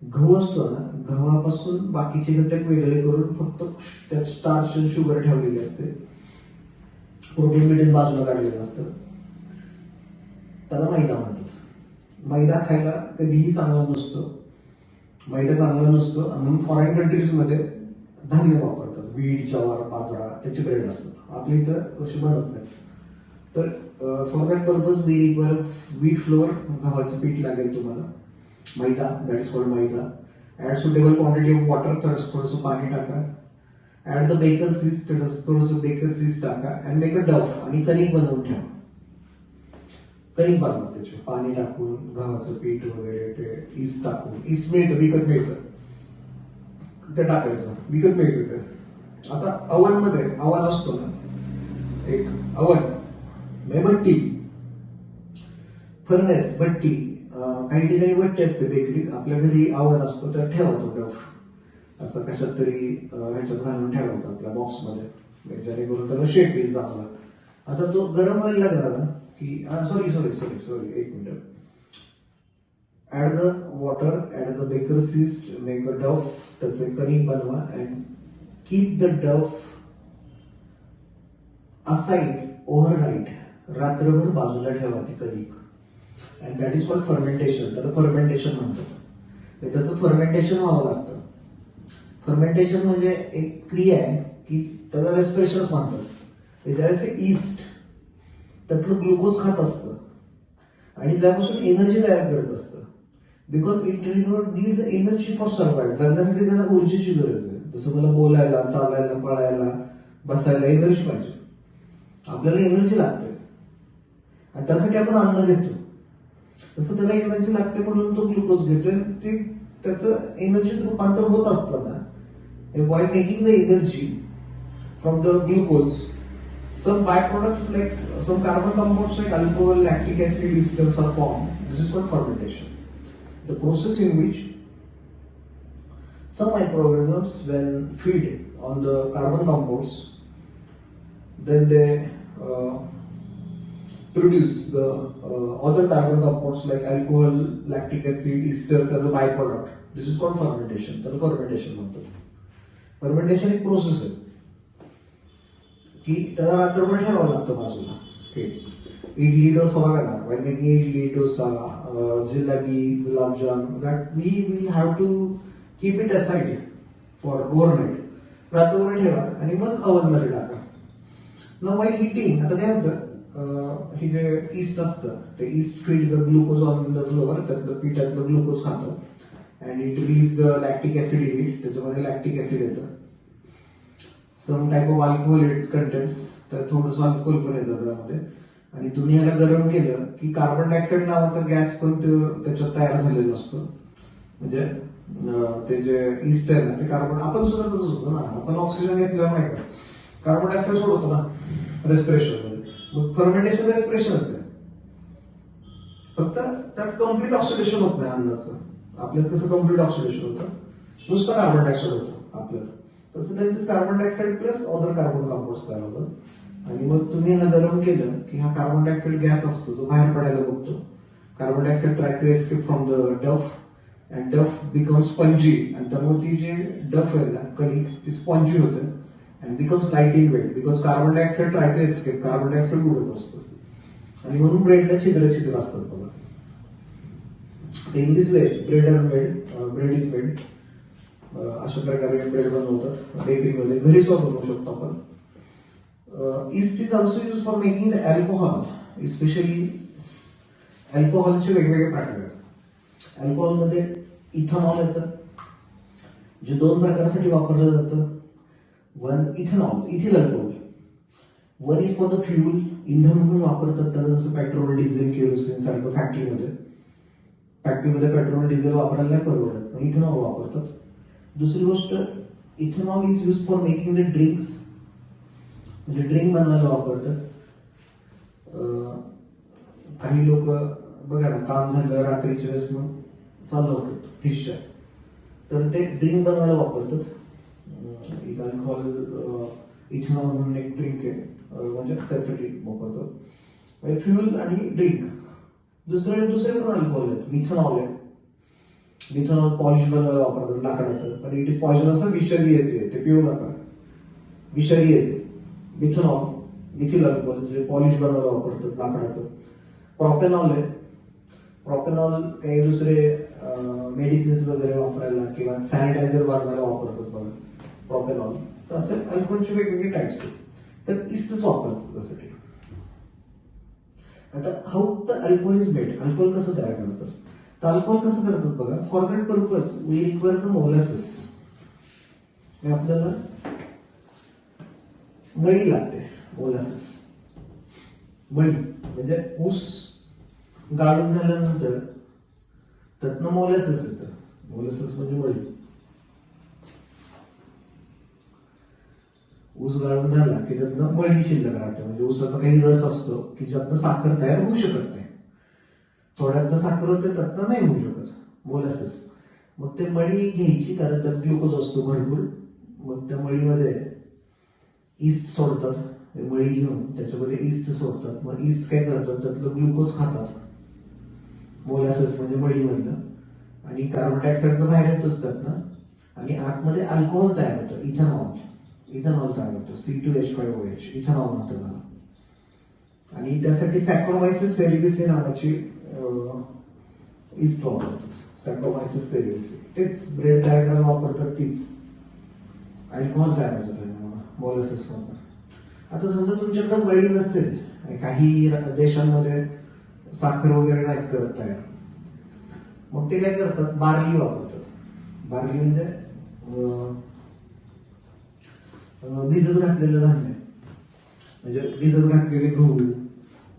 Speaker 1: गहू असतो ना, गव्हापासून बाकीचे घटक वेगळे करून फक्त त्यात स्टार्च आणि शुगर ठेवलेली असते. प्रोटीन बाजूला काढलेलं असतं, त्याला मैदा म्हणतात. मैदा खायला कधीही चांगला नसतो. मैदा चांगला नसतो म्हणून फॉरेन कंट्रीज मध्ये धान्य वापरतात. व्हीट, ज्वार, बाजरा, त्याचे ब्रेड असतात. आपल्या इथं तसे बनत नाही. तर for that purpose we require wheat flour, गव्हाचं पीठ लागेल तुम्हाला. Maida, that is called maida. Add suitable quantity of water, थोडंसं पाणी टाका. ऍड द बेकर्स ईस्ट, थोडंसं बेकर्स ईस्ट टाका अँड मेक अ डफ. आणि कणिक बनवून ठेवा. कणिक बनवा त्याचे पाणी टाकून, गव्हाचं पीठ वगैरे, ते ईस्ट टाकून. ईस्ट मिळतं, विकत मिळतं, ते टाकायचं, विकत मिळतं ते. आता अवन मध्ये अवन असतो ना, एक अवन भट्टी, फर्नेस, भट्टी. काही ठिकाणी भट्टी असते बेकरीत, आपल्या घरी अवन असतो, तर ठेवा तो डफ असं कशात तरी ह्याच्यात घालून ठेवायचा आपल्या बॉक्समध्ये, जेणेकरून त्याला शेप येईल चांगला. आता तो गरम व्हायला लागला ना की सॉरी एक minute. Add the water, add the bakers yeast, make a dough, त्याचे कणिक बनवा and keep the dough aside overnight. रात्रभर बाजूला ठेवा ती कणिक. And that is called fermentation. त्याला फर्मेंटेशन म्हणतात. त्याचं फर्मेंटेशन व्हावं लागतं. फर्मेंटेशन म्हणजे एक क्रिया आहे की त्याला रेस्पिरेशन म्हणतात. ज्यावेळेस ईस्ट त्यातलं ग्लुकोज खात असतं आणि त्यापासून एनर्जी तयार करत असतं. Because it need the energy for survive. जगण्यासाठी त्याला ऊर्जेची गरज आहे. जसं मला बोलायला, चालायला, पळायला, बसायला एनर्जी पाहिजे. आपल्याला एनर्जी लागते आणि त्यासाठी आपण अन्न घेतो. तसं त्याला एनर्जी लागते म्हणून तो ग्लुकोज घेतोय. ते त्याचं एनर्जीत रूपांतर होत असताना by making the energy from the glucose, some byproducts like some carbon compounds like alcohol, lactic acid, esters are formed. This is called fermentation. The process in which some microorganisms, when feed on the carbon compounds, then they produce the other carbon compounds like alcohol, lactic acid, esters as a byproduct. This is called fermentation. त्याला fermentation म्हणतात. Fermentation एक process आहे की त्याला रात्रभर ठेवावं लागतं बाजूला. इडली डोसा बघा ना, when making idli dosa, jalebi, gulab jam, that we will have to keep it aside for overnight. रात्रभर ठेवा आणि मग ओव्हन मध्ये टाका. Now while heating, आता काय होतं, हे जे ईस्ट असतं ते yeast feed the glucose on the flour. त्यातलं पिठातलं ग्लुकोज खातं and it release the lactic acid in it. त्याच्यामध्ये लॅक्टिक ऍसिड येतं. Some type of alcohol it contains, तर थोडंसं अल्कोहोल पण येतं त्यामध्ये. आणि तुम्ही ह्याला गरम केलं की कार्बन डायऑक्साईड नावाचा गॅस पण त्याच्यात तयार झालेला असतो. म्हणजे ते जे इस्ट आहे ना ते कार्बन, आपण सुद्धा तसंच होतो ना, आपण ऑक्सिजन घेतल्यावर नाही का कार्बन डायऑक्साईड सोडतो ना रेस्पिरेशन मध्ये. मग फर्मेंटेशन रेस्पिरेशनच आहे, फक्त त्यात कम्प्लीट ऑक्सिडेशन होत नाही अन्नाचं. आपल्यात कसं कम्प्लीट ऑक्सिडेशन होतं, नुसतं कार्बन डायऑक्साईड होतं आपल्यात, तसं त्यांचं carbon dioxide plus other carbon compounds तयार होतं. आणि मग तुम्ही ह्याला गरम केलं की हा कार्बन डायऑक्साईड गॅस असतो तो बाहेर पडायला बघतो. Carbon dioxide try to escape from the dough and dough becomes spongy, आणि त्यामुळे ती जे डफ आहे ना कलिक ती स्पंजी होते and becomes light in weight because carbon dioxide try to escape, carbon dioxide उडत असतो. आणि म्हणून ब्रेडला छिद्र छिद्र असतात बघा. In this way bread is made. अशा प्रकारे ब्रेड बनवतात बेकरीमध्ये, घरी सुद्धा बनवू शकतो आपण. Yeast is also used for making the alcohol, especially अल्कोहोलचे वेगवेगळे प्रकार आहेत. अल्कोहोल मध्ये इथेनॉल येतं, जे दोन प्रकारासाठी वापरलं जातं. One ethanol, ethyl alcohol. One is for the fuel, इंधन म्हणून वापरतात त्याला, जसं पेट्रोल डिझेल केरोसिन सारखं फॅक्टरीमध्ये पेट्रोल डिझेल वापरायला नाही परवडत, पण इथेनॉल वापरतात. दुसरी गोष्ट, ethanol is use for making the drinks, म्हणजे ड्रिंक बनवायला वापरतात. काही लोक बघा ना, काम झालं रात्रीच्या वेळेस मग चालू होतं फिशच्या, तर ते ड्रिंक बनवायला वापरतात. एक अल्कोहोल इथेनॉल म्हणून एक ड्रिंक आहे, म्हणजे त्यासाठी वापरतात. फ्युल आणि ड्रिंक. दुसरे पण अल्कोहोल आहेत. मिथेनॉल आहे, मिथेनॉल पॉलिश बनवायला वापरतात लाकडाचं, पण इट इज पॉइझनस, विषारी येते, ते पिऊ नका, विषारी येते. मिथेनॉल, मिथिल अल्कोहोल जे पॉलिश बनवायला वापरतात लाकडाचं. प्रॉपेनॉल आहे, प्रॉपेनॉल काही दुसरे मेडिसिन्स वगैरे वापरायला किंवा सॅनिटायझर बनवायला वापरतात बघा प्रॉपेनॉल. तर असे अल्कोहोलचे वेगवेगळे टाइप्स आहेत, तर इस्टच वापरतात त्यासाठी. आता how the alcohol is made, alcohol कसं तयार करतात, तर अल्कोहोल कसं करतात बघा. For that purpose we require the molasses. आपल्याला मळी लागते, मोलॅसिस. मळी म्हणजे ऊस गाळून झाल्यानंतर त्यातनं मोलॅसिस येतं. मोलॅसिस म्हणजे मळी. ऊस गाळून झाला की त्यातनं मळी शिल्लक राहते, म्हणजे ऊसाचा काही रस असतो की ज्यातनं साखर तयार होऊ शकत नाही. थोड्यातनं साखर होते, त्यातनं नाही होऊ शकत, मोलॅसिस. मग ते मळी घ्यायची, कारण त्यात ग्लुकोज असतो भरपूर. मग त्या मळीमध्ये ईस्ट सोडतात, मळी घेऊन त्याच्यामध्ये ईस्ट सोडतात. मग ईस्ट काय करतात, त्यातलं ग्लुकोज खातात, मोलॅसिस म्हणजे मळीमधलं, आणि कार्बन डायऑक्साईड तर बाहेर येतोच त्यातनं, आणि आतमध्ये अल्कोहोल तयार होतं, इथेनॉल तयार होतं, C2H5OH, इथेनॉल म्हणतात त्याला. आणि त्यासाठी सॅक्रोमायसिस सेरिव्हिसी नावाची ईस्ट वापरतात. सॅक्रोमायसिस सेरिव्हिसी, तेच ब्रेड तयार करायला वापरतात, तीच अल्कोहोल तयार होतं मोलॅसिस मधून. आता समजा तुमच्याकडे मळी नसेल, काही देशांमध्ये साखर वगैरे नाही करत तयार, मग ते काय करतात, बार्ली वापरतात. बार्ली म्हणजे भिजत घातलेलं धान्य, म्हणजे भिजत घातलेले गहू,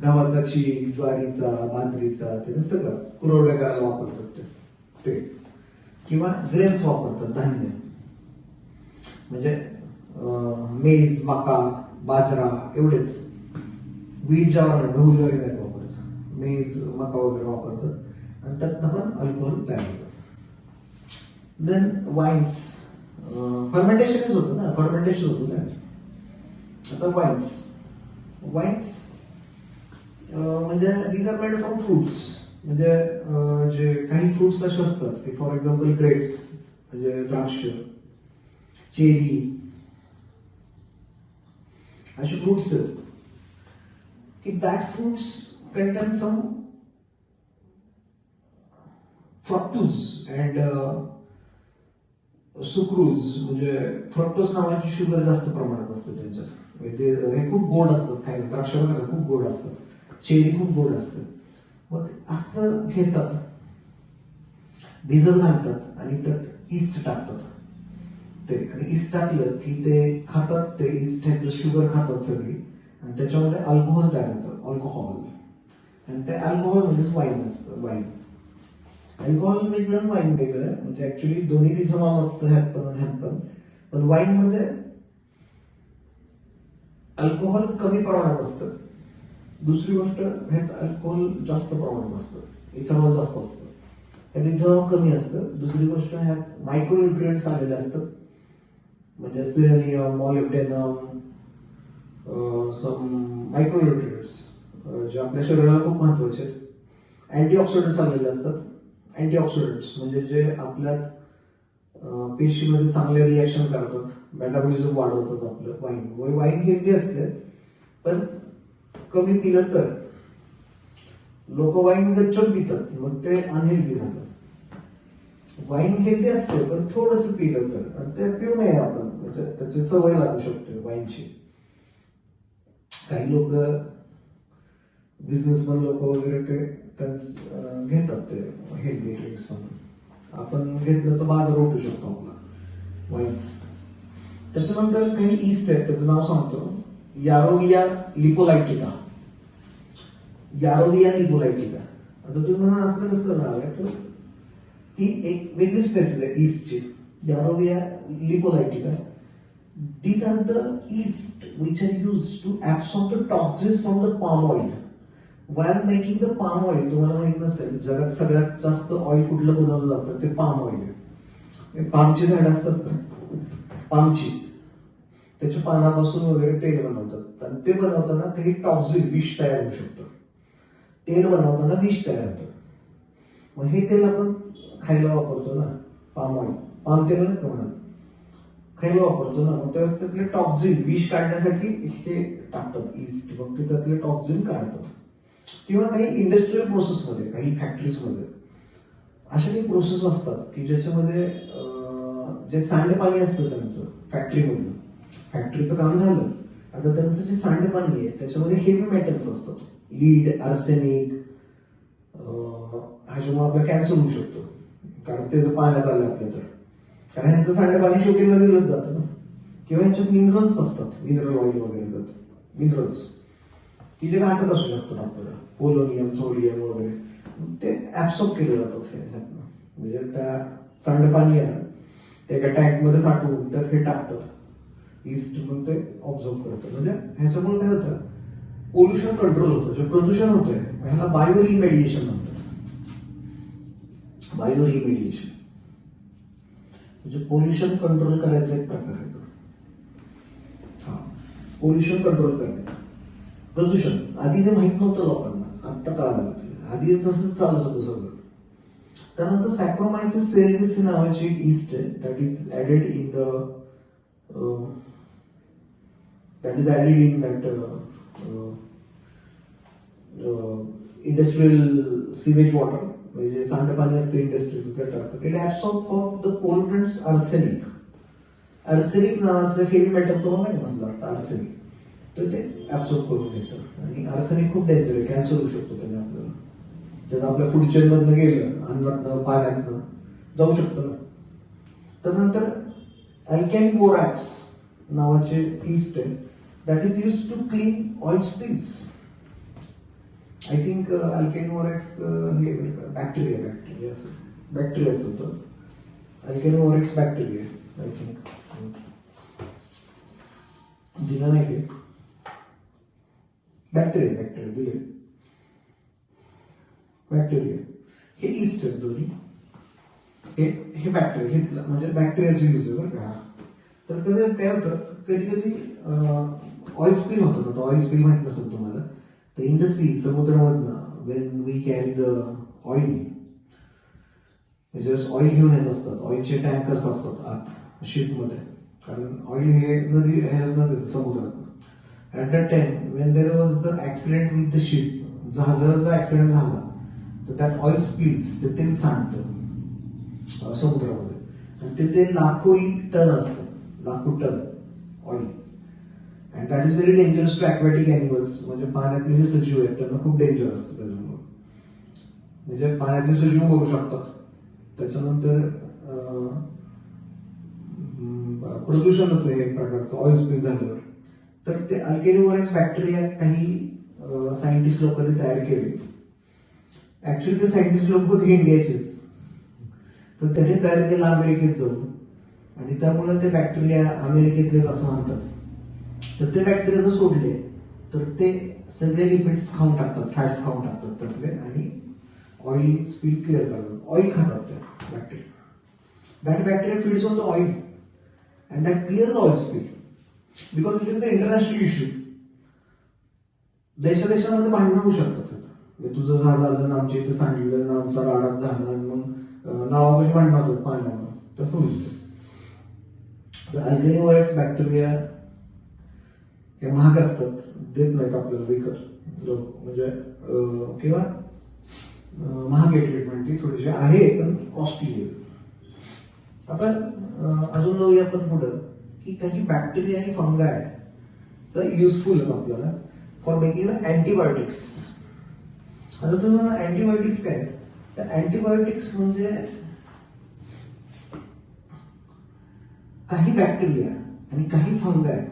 Speaker 1: गव्हाचा चीक, ज्वारीचा, बाजरीचा, ते सगळं कुरवड्या करायला वापरतात ते. किंवा ग्रेन्स वापरतात, धान्य म्हणजे मेज, मका, बाजरा एवढेच. वीट, ज्वारी, गहू, ज्वारी नाही वापरतात, मेज, मका वगैरे वापरतात, आणि त्यातनं पण अल्कोहोल तयार होतं. देन वाईन्स, फर्मेंटेशनच होतं ना, फर्मेंटेशन होतं ना. आता वाईन्स म्हणजे these are made from fruits, म्हणजे जे काही फ्रुट्स असे असतात की फॉर एक्झाम्पल ग्रेप्स म्हणजे द्राक्ष, चेरी, असे फ्रुट्स आहेत की that fruits contain some fructose and sucrose, म्हणजे फ्रक्टोज नावाची शुगर जास्त प्रमाणात असते त्यांच्यात. हे खूप गोड असतात खायला, द्राक्ष वगैरे खूप गोड असतात, चेरी खूप गोड असतात. मग असं घेतात, भिजत घालतात आणि त्यात ईस्ट टाकतात ते, आणि ईस्ट टाकलं की ते खातात, ते ईस्ट ह्याचं शुगर खातात सगळी, आणि त्याच्यामध्ये अल्कोहोल तयार होतं, अल्कोहोल. आणि त्या अल्कोहोलमध्येच वाईन असतं, वाईन. अल्कोहोल वेगळं वाईन वेगळं, म्हणजे ऍक्च्युली दोन्ही इथेनॉल असतं ह्यात पण ह्यात पण. पण वाईन मध्ये अल्कोहोल कमी प्रमाणात असतं. दुसरी गोष्ट ह्यात अल्कोहोल जास्त प्रमाणात असतं, इथेनॉल जास्त असतं. ह्यात इथेनॉल कमी असतं. दुसरी गोष्ट ह्यात मायक्रोन्युट्रिएंट्स आलेले असतात, म्हणजे सेलेनियम, मॉलिब्डेनम, सम मायक्रोन्युट्रिएंट्स जे आपल्या शरीराला खूप महत्वाचे आहेत. अँटीऑक्सिडंट्स आलेले असतात. अँटीऑक्सिडंट्स म्हणजे जे आपल्या पेशीमध्ये चांगले रिॲक्शन करतात, मेटाबॉलिझम वाढवतात आपलं. वाईन हेल्दी असते, पण कमी पिलं तर. लोक वाईन गच्चून पितात, मग ते अनहेल्दी झालं. वाईन हेल्दी असते, पण थोडंसं पिलं तर. आणि ते पिऊ नये आपण, म्हणजे त्याची सवय लागू शकते वाईनची. काही लोक, बिझनेसमॅन लोक वगैरे, ते घेतात ते हेल्दी ड्रिंक्स म्हणून. आपण घेतलं तर बाजार उठू शकतो आपला वाईन्स. त्याच्यानंतर काही ईस्ट आहेत, त्याचं नाव सांगतो. यारोविया लिपोलायटिका. यारोविया लिपोलायटिका. आता तुम्ही म्हणून असलं कसलं नाव आहे, तर ती एक वेगळी स्पेसिस आहे ईस्टची, यारोविया लिपोलायटिका. These are the yeast which are used to absorb the toxins from the palm oil. While making the palm oil, तुम्हाला माहित नसेल, जगात सगळ्यात जास्त ऑइल कुठलं बनवलं जातं ते पाम ऑइल आहे. पामची झाडं असतात ना, पामची, त्याच्या पानापासून वगैरे तेल बनवतात. आणि ते बनवताना काही टॉक्झिन, विष तयार होऊ शकतं. तेल बनवताना विष तयार होतं. मग हे तेल आपण खायला वापरतो ना, पाम ऑइल, पाम तेल नाही का म्हणत, खायला वापरतो ना. मग त्यावेळेस त्यातले टॉक्झिन, विष काढण्यासाठी हे टाकतात ईस्ट. मग ते त्यातले टॉक्झिन काढतात. किंवा काही इंडस्ट्रियल प्रोसेसमध्ये, काही फॅक्टरीजमध्ये अशा काही प्रोसेस असतात की ज्याच्यामध्ये जे सांडपाणी असतं त्यांचं फॅक्टरीमधलं, फॅक्टरीचं काम झालं, आता त्यांचं जे सांडपाणी आहे त्याच्यामध्ये हेवी मेटल्स असतात, लीड, आर्सेनिक. ह्याच्यामुळे आपला कॅन्सर होऊ शकतो, कारण ते जर पाण्यात आलं आपल्या तर. कारण ह्यांचं सांडपाणी शेवटी नदीलाच जातं ना. किंवा ह्यांच्यात मिनरल्स असतात, मिनरल ऑइल वगैरे जातं, मिनरल्स की जे घातक असू शकतात आपल्याला, पोलोनियम, थोरियम वगैरे. ते ऍब्सॉर्ब केले जातात ह्याच्यातनं. म्हणजे त्या सांडपाणी आहे ते एका टँकमध्ये साठवून त्यात हे टाकतात ईस्ट, मग ते ऑब्झर्व करतं. म्हणजे ह्याच्यामुळे काय होतं, पोल्युशन कंट्रोल होतं. जे प्रदूषण होतंय ह्याला बायो रिमेडिएशन म्हणतात. बायो रिमेडिएशन म्हणजे पोल्युशन कंट्रोल करायचा एक प्रकार आहे. हा, पोल्युशन कंट्रोल करणे. प्रदूषण आधी ते माहित नव्हतं लोकांना, आत्ता कळालं. आधी तसंच चालत होतं सगळं. त्यानंतर सॅक्रोमायसिस सेरेनिस नावाची एक ईस्ट आहे, that is added in that industrial sewage water, म्हणजे सांडपाणी असते इंडस्ट्रियल गटार. It absorb for the pollutants arsenic. Arsenic नावाचं हेवी मेटल तुम्हाला नाही म्हणलं, आर्सेनिक, तर ते ऍब्सॉर्ब करून घेतं. आणि आर्सेनिक खूप डेंजर आहे, कॅन्सर होऊ शकतो त्याने आपल्याला. त्याचं आपल्या फूड चेन मधनं गेलं, अन्नातनं, पाण्यातनं जाऊ शकतं ना. त्यानंतर अल्कॅनी बोरॅक्स नावाचे ईस्ट आहे, that is use to clean oil spills. I think alcanivorax हे बॅक्टेरिया असं होतं. Alcanivorax bacteria I think, दिलं नाही ते. बॅक्टेरिया दिले, बॅक्टेरिया हे ईस्ट आहेत दोन्ही. हे बॅक्टेरिया घेतलं म्हणजे बॅक्टेरियाचं यूज आहे बरं का. तर कसं काय होतं, कधी कधी ऑइल स्पिल होतं ना. ऑइल स्पिल माहित नसेल तुम्हाला, तर इन द सी, समुद्रामधनं when we carry the oil, म्हणजे ऑइल घेऊन येत असतात, ऑइलचे टँकर्स असतात आत शिपमध्ये, कारण ऑइल हे नदी येतं समुद्रात. At that time when there was the accident with the ship, जहाजाचा ऍक्सिडेंट झाला, तर दॅट ऑइल स्पिल्स, ते तेल सांडतं समुद्रामध्ये. आणि ते तेल लाखो टन असतं, लाखो ton oil. And that is very dangerous to aquatic animals, म्हणजे पाण्यातले जे सजीव आहेत त्यांना खूप डेंजर असतं त्याच्यामुळे. म्हणजे पाण्यातले सजीव मरू शकतात. त्याच्यानंतर प्रदूषणच आहे एक प्रकारचं ऑइल स्पिल झाल्यावर. तर ते अल्केनिओरेक्स बॅक्टेरिया काही सायंटिस्ट लोकांनी तयार केले. ऍक्च्युली ते सायंटिस्ट लोक होते इंडियाचेच, पण त्यांनी तयार केलं अमेरिकेत जाऊन, आणि त्यामुळे ते बॅक्टेरिया अमेरिकेतलेच असं म्हणतात. तर ते बॅक्टेरिया जर सोडले तर ते सगळे लिपिड्स खाऊन टाकतात, फॅट्स खाऊन टाकतात त्यातले, आणि ऑइल स्पिल क्लिअर करतात. ऑइल खातात त्या bacteria. That bacteria feeds on the oil and that clear the oil spill because it is the international issue. देशादेशामध्ये भांडणं होऊ शकतात. तुझं झालं ना, आमच्या इथे सांगितलं ना, आमचा राडाच झाला, मग नावामध्ये भांडणं होतं पाण्यावर, तसं होतं. अल्केनिओरेक्स बॅक्टेरिया हे महाग असतात, देत नाहीत आपल्याला विकत लोक, म्हणजे किंवा महाग ट्रीटमेंट ती थोडीशी आहे, पण कॉस्टली आहे. आता अजून जाऊया आपण पुढं की काही बॅक्टेरिया आणि फंगायचा युजफुल आपल्याला फॉर मेकिंग अँटीबायोटिक्स. आता तुम्हाला अँटीबायोटिक्स काय, तर अँटीबायोटिक्स म्हणजे काही बॅक्टेरिया आणि काही फंगाय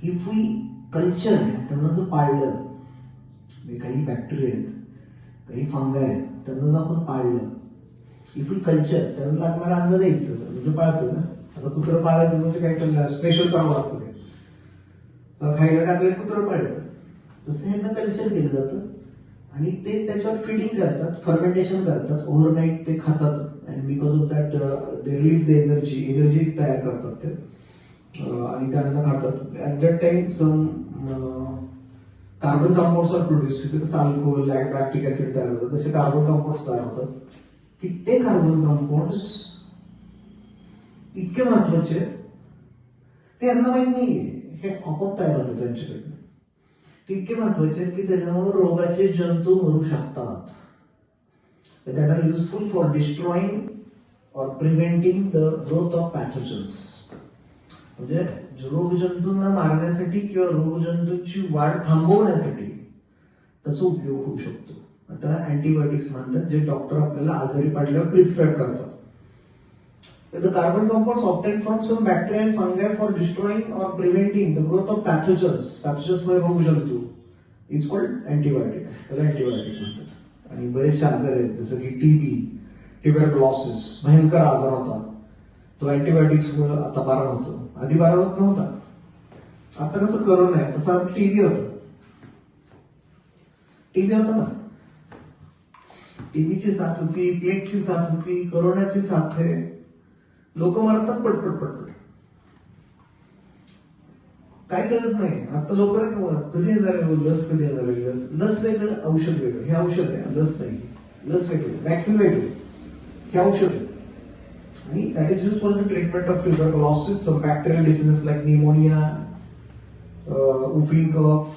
Speaker 1: इफ वी कल्चर, त्यांना जर पाळलं, म्हणजे काही बॅक्टेरिया आहेत, काही फंगाय आहेत, त्यांना जर आपण पाळलं, इफ वी कल्चर, त्यांना लागणारं अन्न द्यायचं, म्हणजे पाळतं ना. आता कुत्रं पाळायचं म्हणजे काय चाललं, स्पेशल करावं लागतं ते, तर खायला टाकलं कुत्रं पाळलं, तसं ह्यांना कल्चर केलं जातं आणि ते त्याच्यावर फिडिंग करतात, फर्मेंटेशन करतात, ओव्हरनाईट ते खातात, and because of that they release the energy तयार करतात ते, आणि त्यांना खातात. At that time some carbon compounds are produce, तिथे कसं अल्कोहोल, लॅक्टिक ऍसिड तयार होतं, तसे कार्बन कंपाऊंड्स तयार होतात की ते कार्बन कंपाऊंड्स इतके महत्वाचे ते यांना माहित नाहीये, हे आपोआप तयार होतं त्यांच्याकडे. ते इतके महत्वाचे आहेत की त्याच्यामुळे रोगाचे जंतू मरू शकतात. That are useful for destroying or preventing the growth of pathogens. म्हणजे रोगजंतूंना मारण्यासाठी किंवा रोगजंतूंची वाढ थांबवण्यासाठी त्याचा उपयोग होऊ शकतो. आता अँटीबायोटिक्स म्हणतात, जे डॉक्टर आपल्याला आजारी पडल्यावर प्रिस्क्राईब करतात. The carbon compounds obtained from some bacteria and fungi for destroying or preventing the growth of pathogens. Pathogens म्हणजे रोगजंतू. It's called antibiotic. त्याला antibiotic म्हणतात. आणि बरेचसे आजार आहेत, जसं की टीबी, ट्युबरक्युलोसिस, भयंकर आजार होता. तो अँटीबायोटिक्स मुळे आता बरा होतो. आधी बरा होत नव्हता. आता कसं करोना आहे, तसा टीबी होतं. टीबी होता ना, टीबीची साथ होती, प्लेगची साथ होती, कोरोनाची साथ आहे. लोक मरतात पटपट पटपट, काय कळत नाही. आता लोक कधी येणार आहे लस, कधी येणार आहे लस. लस वेगळं, औषध वेगळं. हे औषध आहे, लस नाही. लस वेगळं, वॅक्सिन वेगळं, हे औषध आहे. आणि that is use for the treatment of tuberculosis, some bacterial diseases like pneumonia, whooping cough,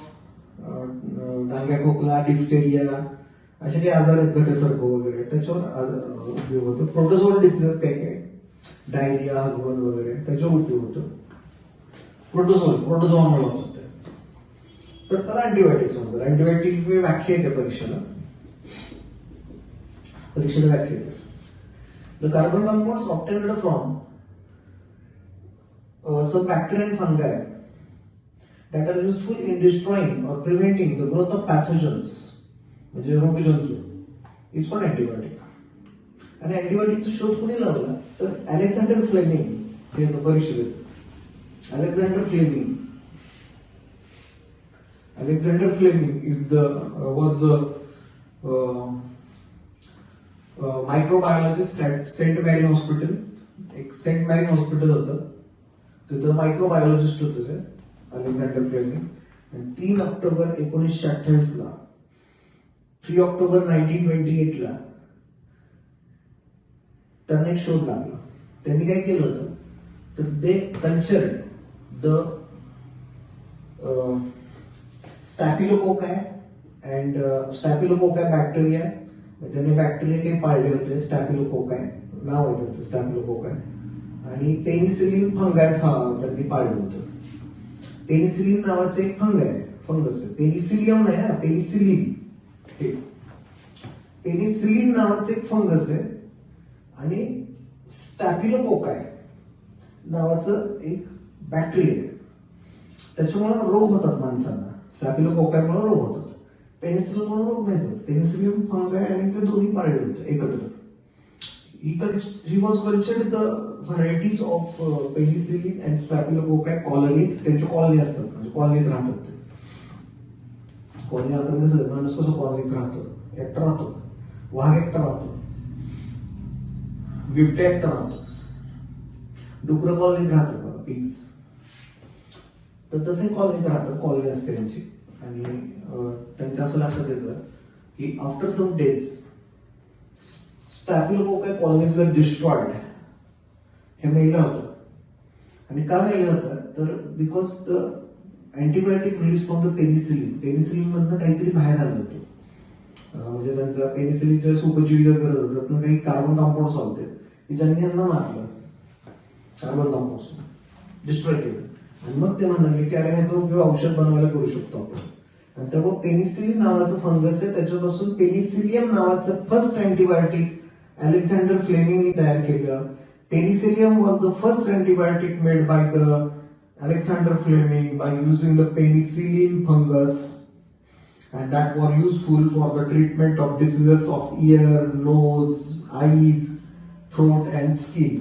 Speaker 1: डांग्या खोकला, डिफ्थेरिया, असे काही आजार आहेत, घटसर्प वगैरे, त्याच्यावर उपयोग होतो. प्रोटोझोअल डिसीजेस काय काय, डायरिया, हगवण वगैरे, त्याच्यावर उपयोग होतो. प्रोटोझोआमुळे होतात ते. तर त्याला अँटीबायोटिक्स म्हणतात. अँटीबायोटिक व्याख्या येते परीक्षेला व्याख्या येते. The carbon compounds obtained from some bacteria and fungi that are useful in destroying or preventing the growth of pathogens, म्हणजे रोगजंतू, इज कॉल्ड अँटीबायोटिक. आणि अँटीबायोटिकचा शोध कोणी लावला, तर अलेक्झांडर फ्लेमिंग. हे परीक्षेत Alexander Fleming. Alexander Fleming was the microbiologist at St. Mary Hospital. एक Saint मॅरी हॉस्पिटल होतं, तिथं मायक्रोबायोलॉजिस्ट होते ते अलेक्झांडर फ्लेमिंग. 3 ऑक्टोबर 1928 ला, 3 ऑक्टोबर 1928 ला त्यांना एक शोध लागला. त्यांनी काय केलं होतं, तर दे कल्चर द स्टॅफिलोकोकाय अँड स्टॅफिलोकोकाय बॅक्टेरिया. त्यांनी बॅक्टेरिया काही पाळले होते, स्टॅफिलोकोकाय नाव आहे त्याचं, स्टॅफिलोकोकाय. आणि पेनिसिलिन फंगाय त्यांनी पाळलं होतं. पेनिसिलिन नावाचं एक फंगस आहे. पेनिसिलियम नाही हा, पेनिसिलिन. पेनिसिलिन नावाचं एक फंगस आहे आणि स्टॅफिलोकोकाय नावाचं एक बॅक्टेरिया आहे. त्याच्यामुळे रोग होतात माणसांना. स्टॅफिलोकोकामुळे रोग होतात. पेनिसिलिनमुळे रोग नाही होत. पेनिसिलिन फंगाय आणि ते दोन्ही पाळले होते एकत्र. He was cultured the varieties of penicillin and staphylococcus colonies. त्यांच्या कॉलनी असतात, म्हणजे कॉलनीत राहतात ते. कॉलनी आपण कसं माणूस कसं कॉलनीत राहतो, एकटा राहतो, वाघ एकटा राहतो, बिबट्या एकटा राहतो, डुकर कॉलनीत राहतात बघा, पिग्स. तर तसे कॉलनीत राहतात, कॉलनी असते त्यांची. आणि त्यांच्या असं लक्षात येतं की after some days staphylococci colonies were destroyed. हे मेलं होतं. आणि का मेलं होतं तर because the antibiotic release from the penicillin. Penicillin मधनं काहीतरी बाहेर आलं होतं. म्हणजे त्यांचा पेनिसिलिनच्या उपजीविका करत होतं. त्यातनं काही कार्बन कंपाऊंड होते की ज्यांनी यांना मारलं. कार्बन कंपाऊंड डिस्ट्रॉय केलं. आणि मग ते म्हणाले की अरे ह्याचा उपयोग औषध बनवायला करू शकतो आपण. आणि त्यामुळे पेनिसिलिन नावाचं फंगस आहे, त्याच्यापासून पेनिसिलियम नावाचं फर्स्ट अँटीबायोटिक अलेक्झांडर फ्लेमिंगनी तयार केलं. Penicillium was the first antibiotic made by the Alexander Fleming by using the penicillin fungus, and that were useful for the treatment of diseases of ear, nose, eyes, throat and skin.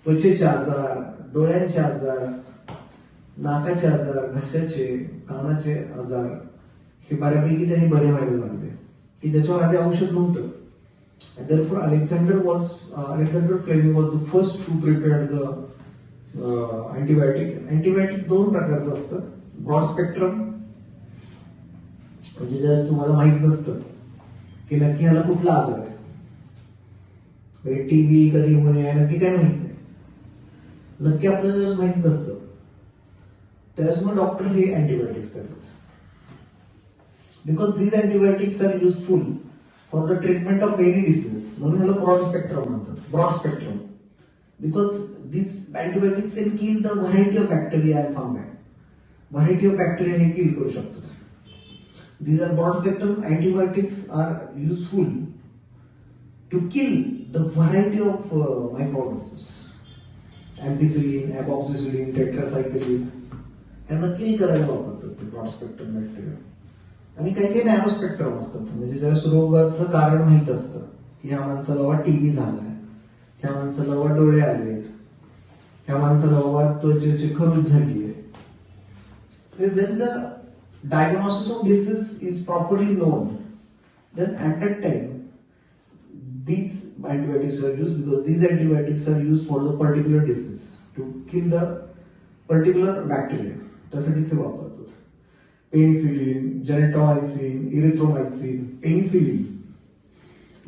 Speaker 1: त्वचेचे आजार, डोळ्यांचे आजार, नाकाचे आजार, घशाचे, कानाचे आजार हे बऱ्यापैकी त्यांनी बरे व्हायला लागले की ज्याच्यावर आधी औषध नव्हतं. And therefore Alexander Fleming was the first to prepare the antibiotic. Antibiotic दोन प्रकारचं असतं. ब्रॉड स्पेक्ट्रम म्हणजे जस्ट तुम्हाला माहित नसतं की नक्की ह्याला कुठला आजार आहे, टीबी कधी होणे नक्की काय माहित नाही, नक्की आपल्याला जस्ट माहित नसतं. त्यावेळेस मग डॉक्टर हे अँटीबायोटिक्स देतात. Because these antibiotics are useful for the treatment of many disease. म्हणून ह्याला ब्रॉड स्पेक्ट्रम म्हणतात. Broad spectrum because these antibiotics can kill the variety of bacteria and fungi. Variety of bacteria हे kill करू शकतात. These are broad spectrum antibiotics are useful to kill the variety of microorganisms. Ampicillin, amoxicillin, tetracycline यांना kill करायला वापरतात ते broad spectrum bacteria. आणि काही काही नॅरो स्पेक्ट्रम असतात, म्हणजे ज्यावेळेस रोगाचं कारण माहित असतं की ह्या माणसाला बाबा टीबी झालाय, ह्या माणसाला बाबा डोळे आलेत, ह्या माणसाला बाबा त्वचेची खरूज झाली आहे. When the diagnosis of disease is properly known, then at that time these antibiotics are used, because these antibiotics are used for the particular disease to kill the particular bacteria. त्यासाठी ते वापरतात. पेनिसिलिन, जेंटामायसिन, इरिथ्रोमायसिन, पेनिसिलिन,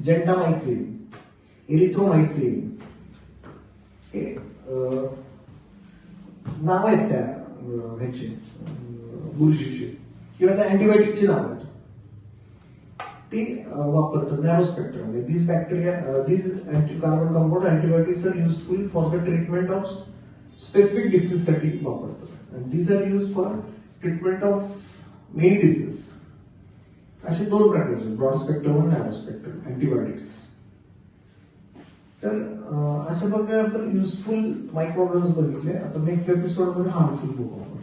Speaker 1: जेंटामायसिन, इरिथ्रोमायसिन हे नाव आहेत त्या ह्याची बुरशीची किंवा त्या अँटीबायोटिकची नाव आहेत. ते वापरतात narrow spectrum. These bacteria, these carbon compound antibiotics are useful for the treatment of specific disease साठी वापरतात. आणि these are use for treatment of many disease. असे दोन प्रकारचे ब्रॉड स्पेक्ट्रम आणि नॅरो स्पेक्ट्रम अँटीबायोटिक्स. तर अशा प्रकारे आपण युजफुल मायक्रोऑर्गॅनिम्स बघितले. आता नेक्स्ट एपिसोड मध्ये हार्मफुल बघू आपण.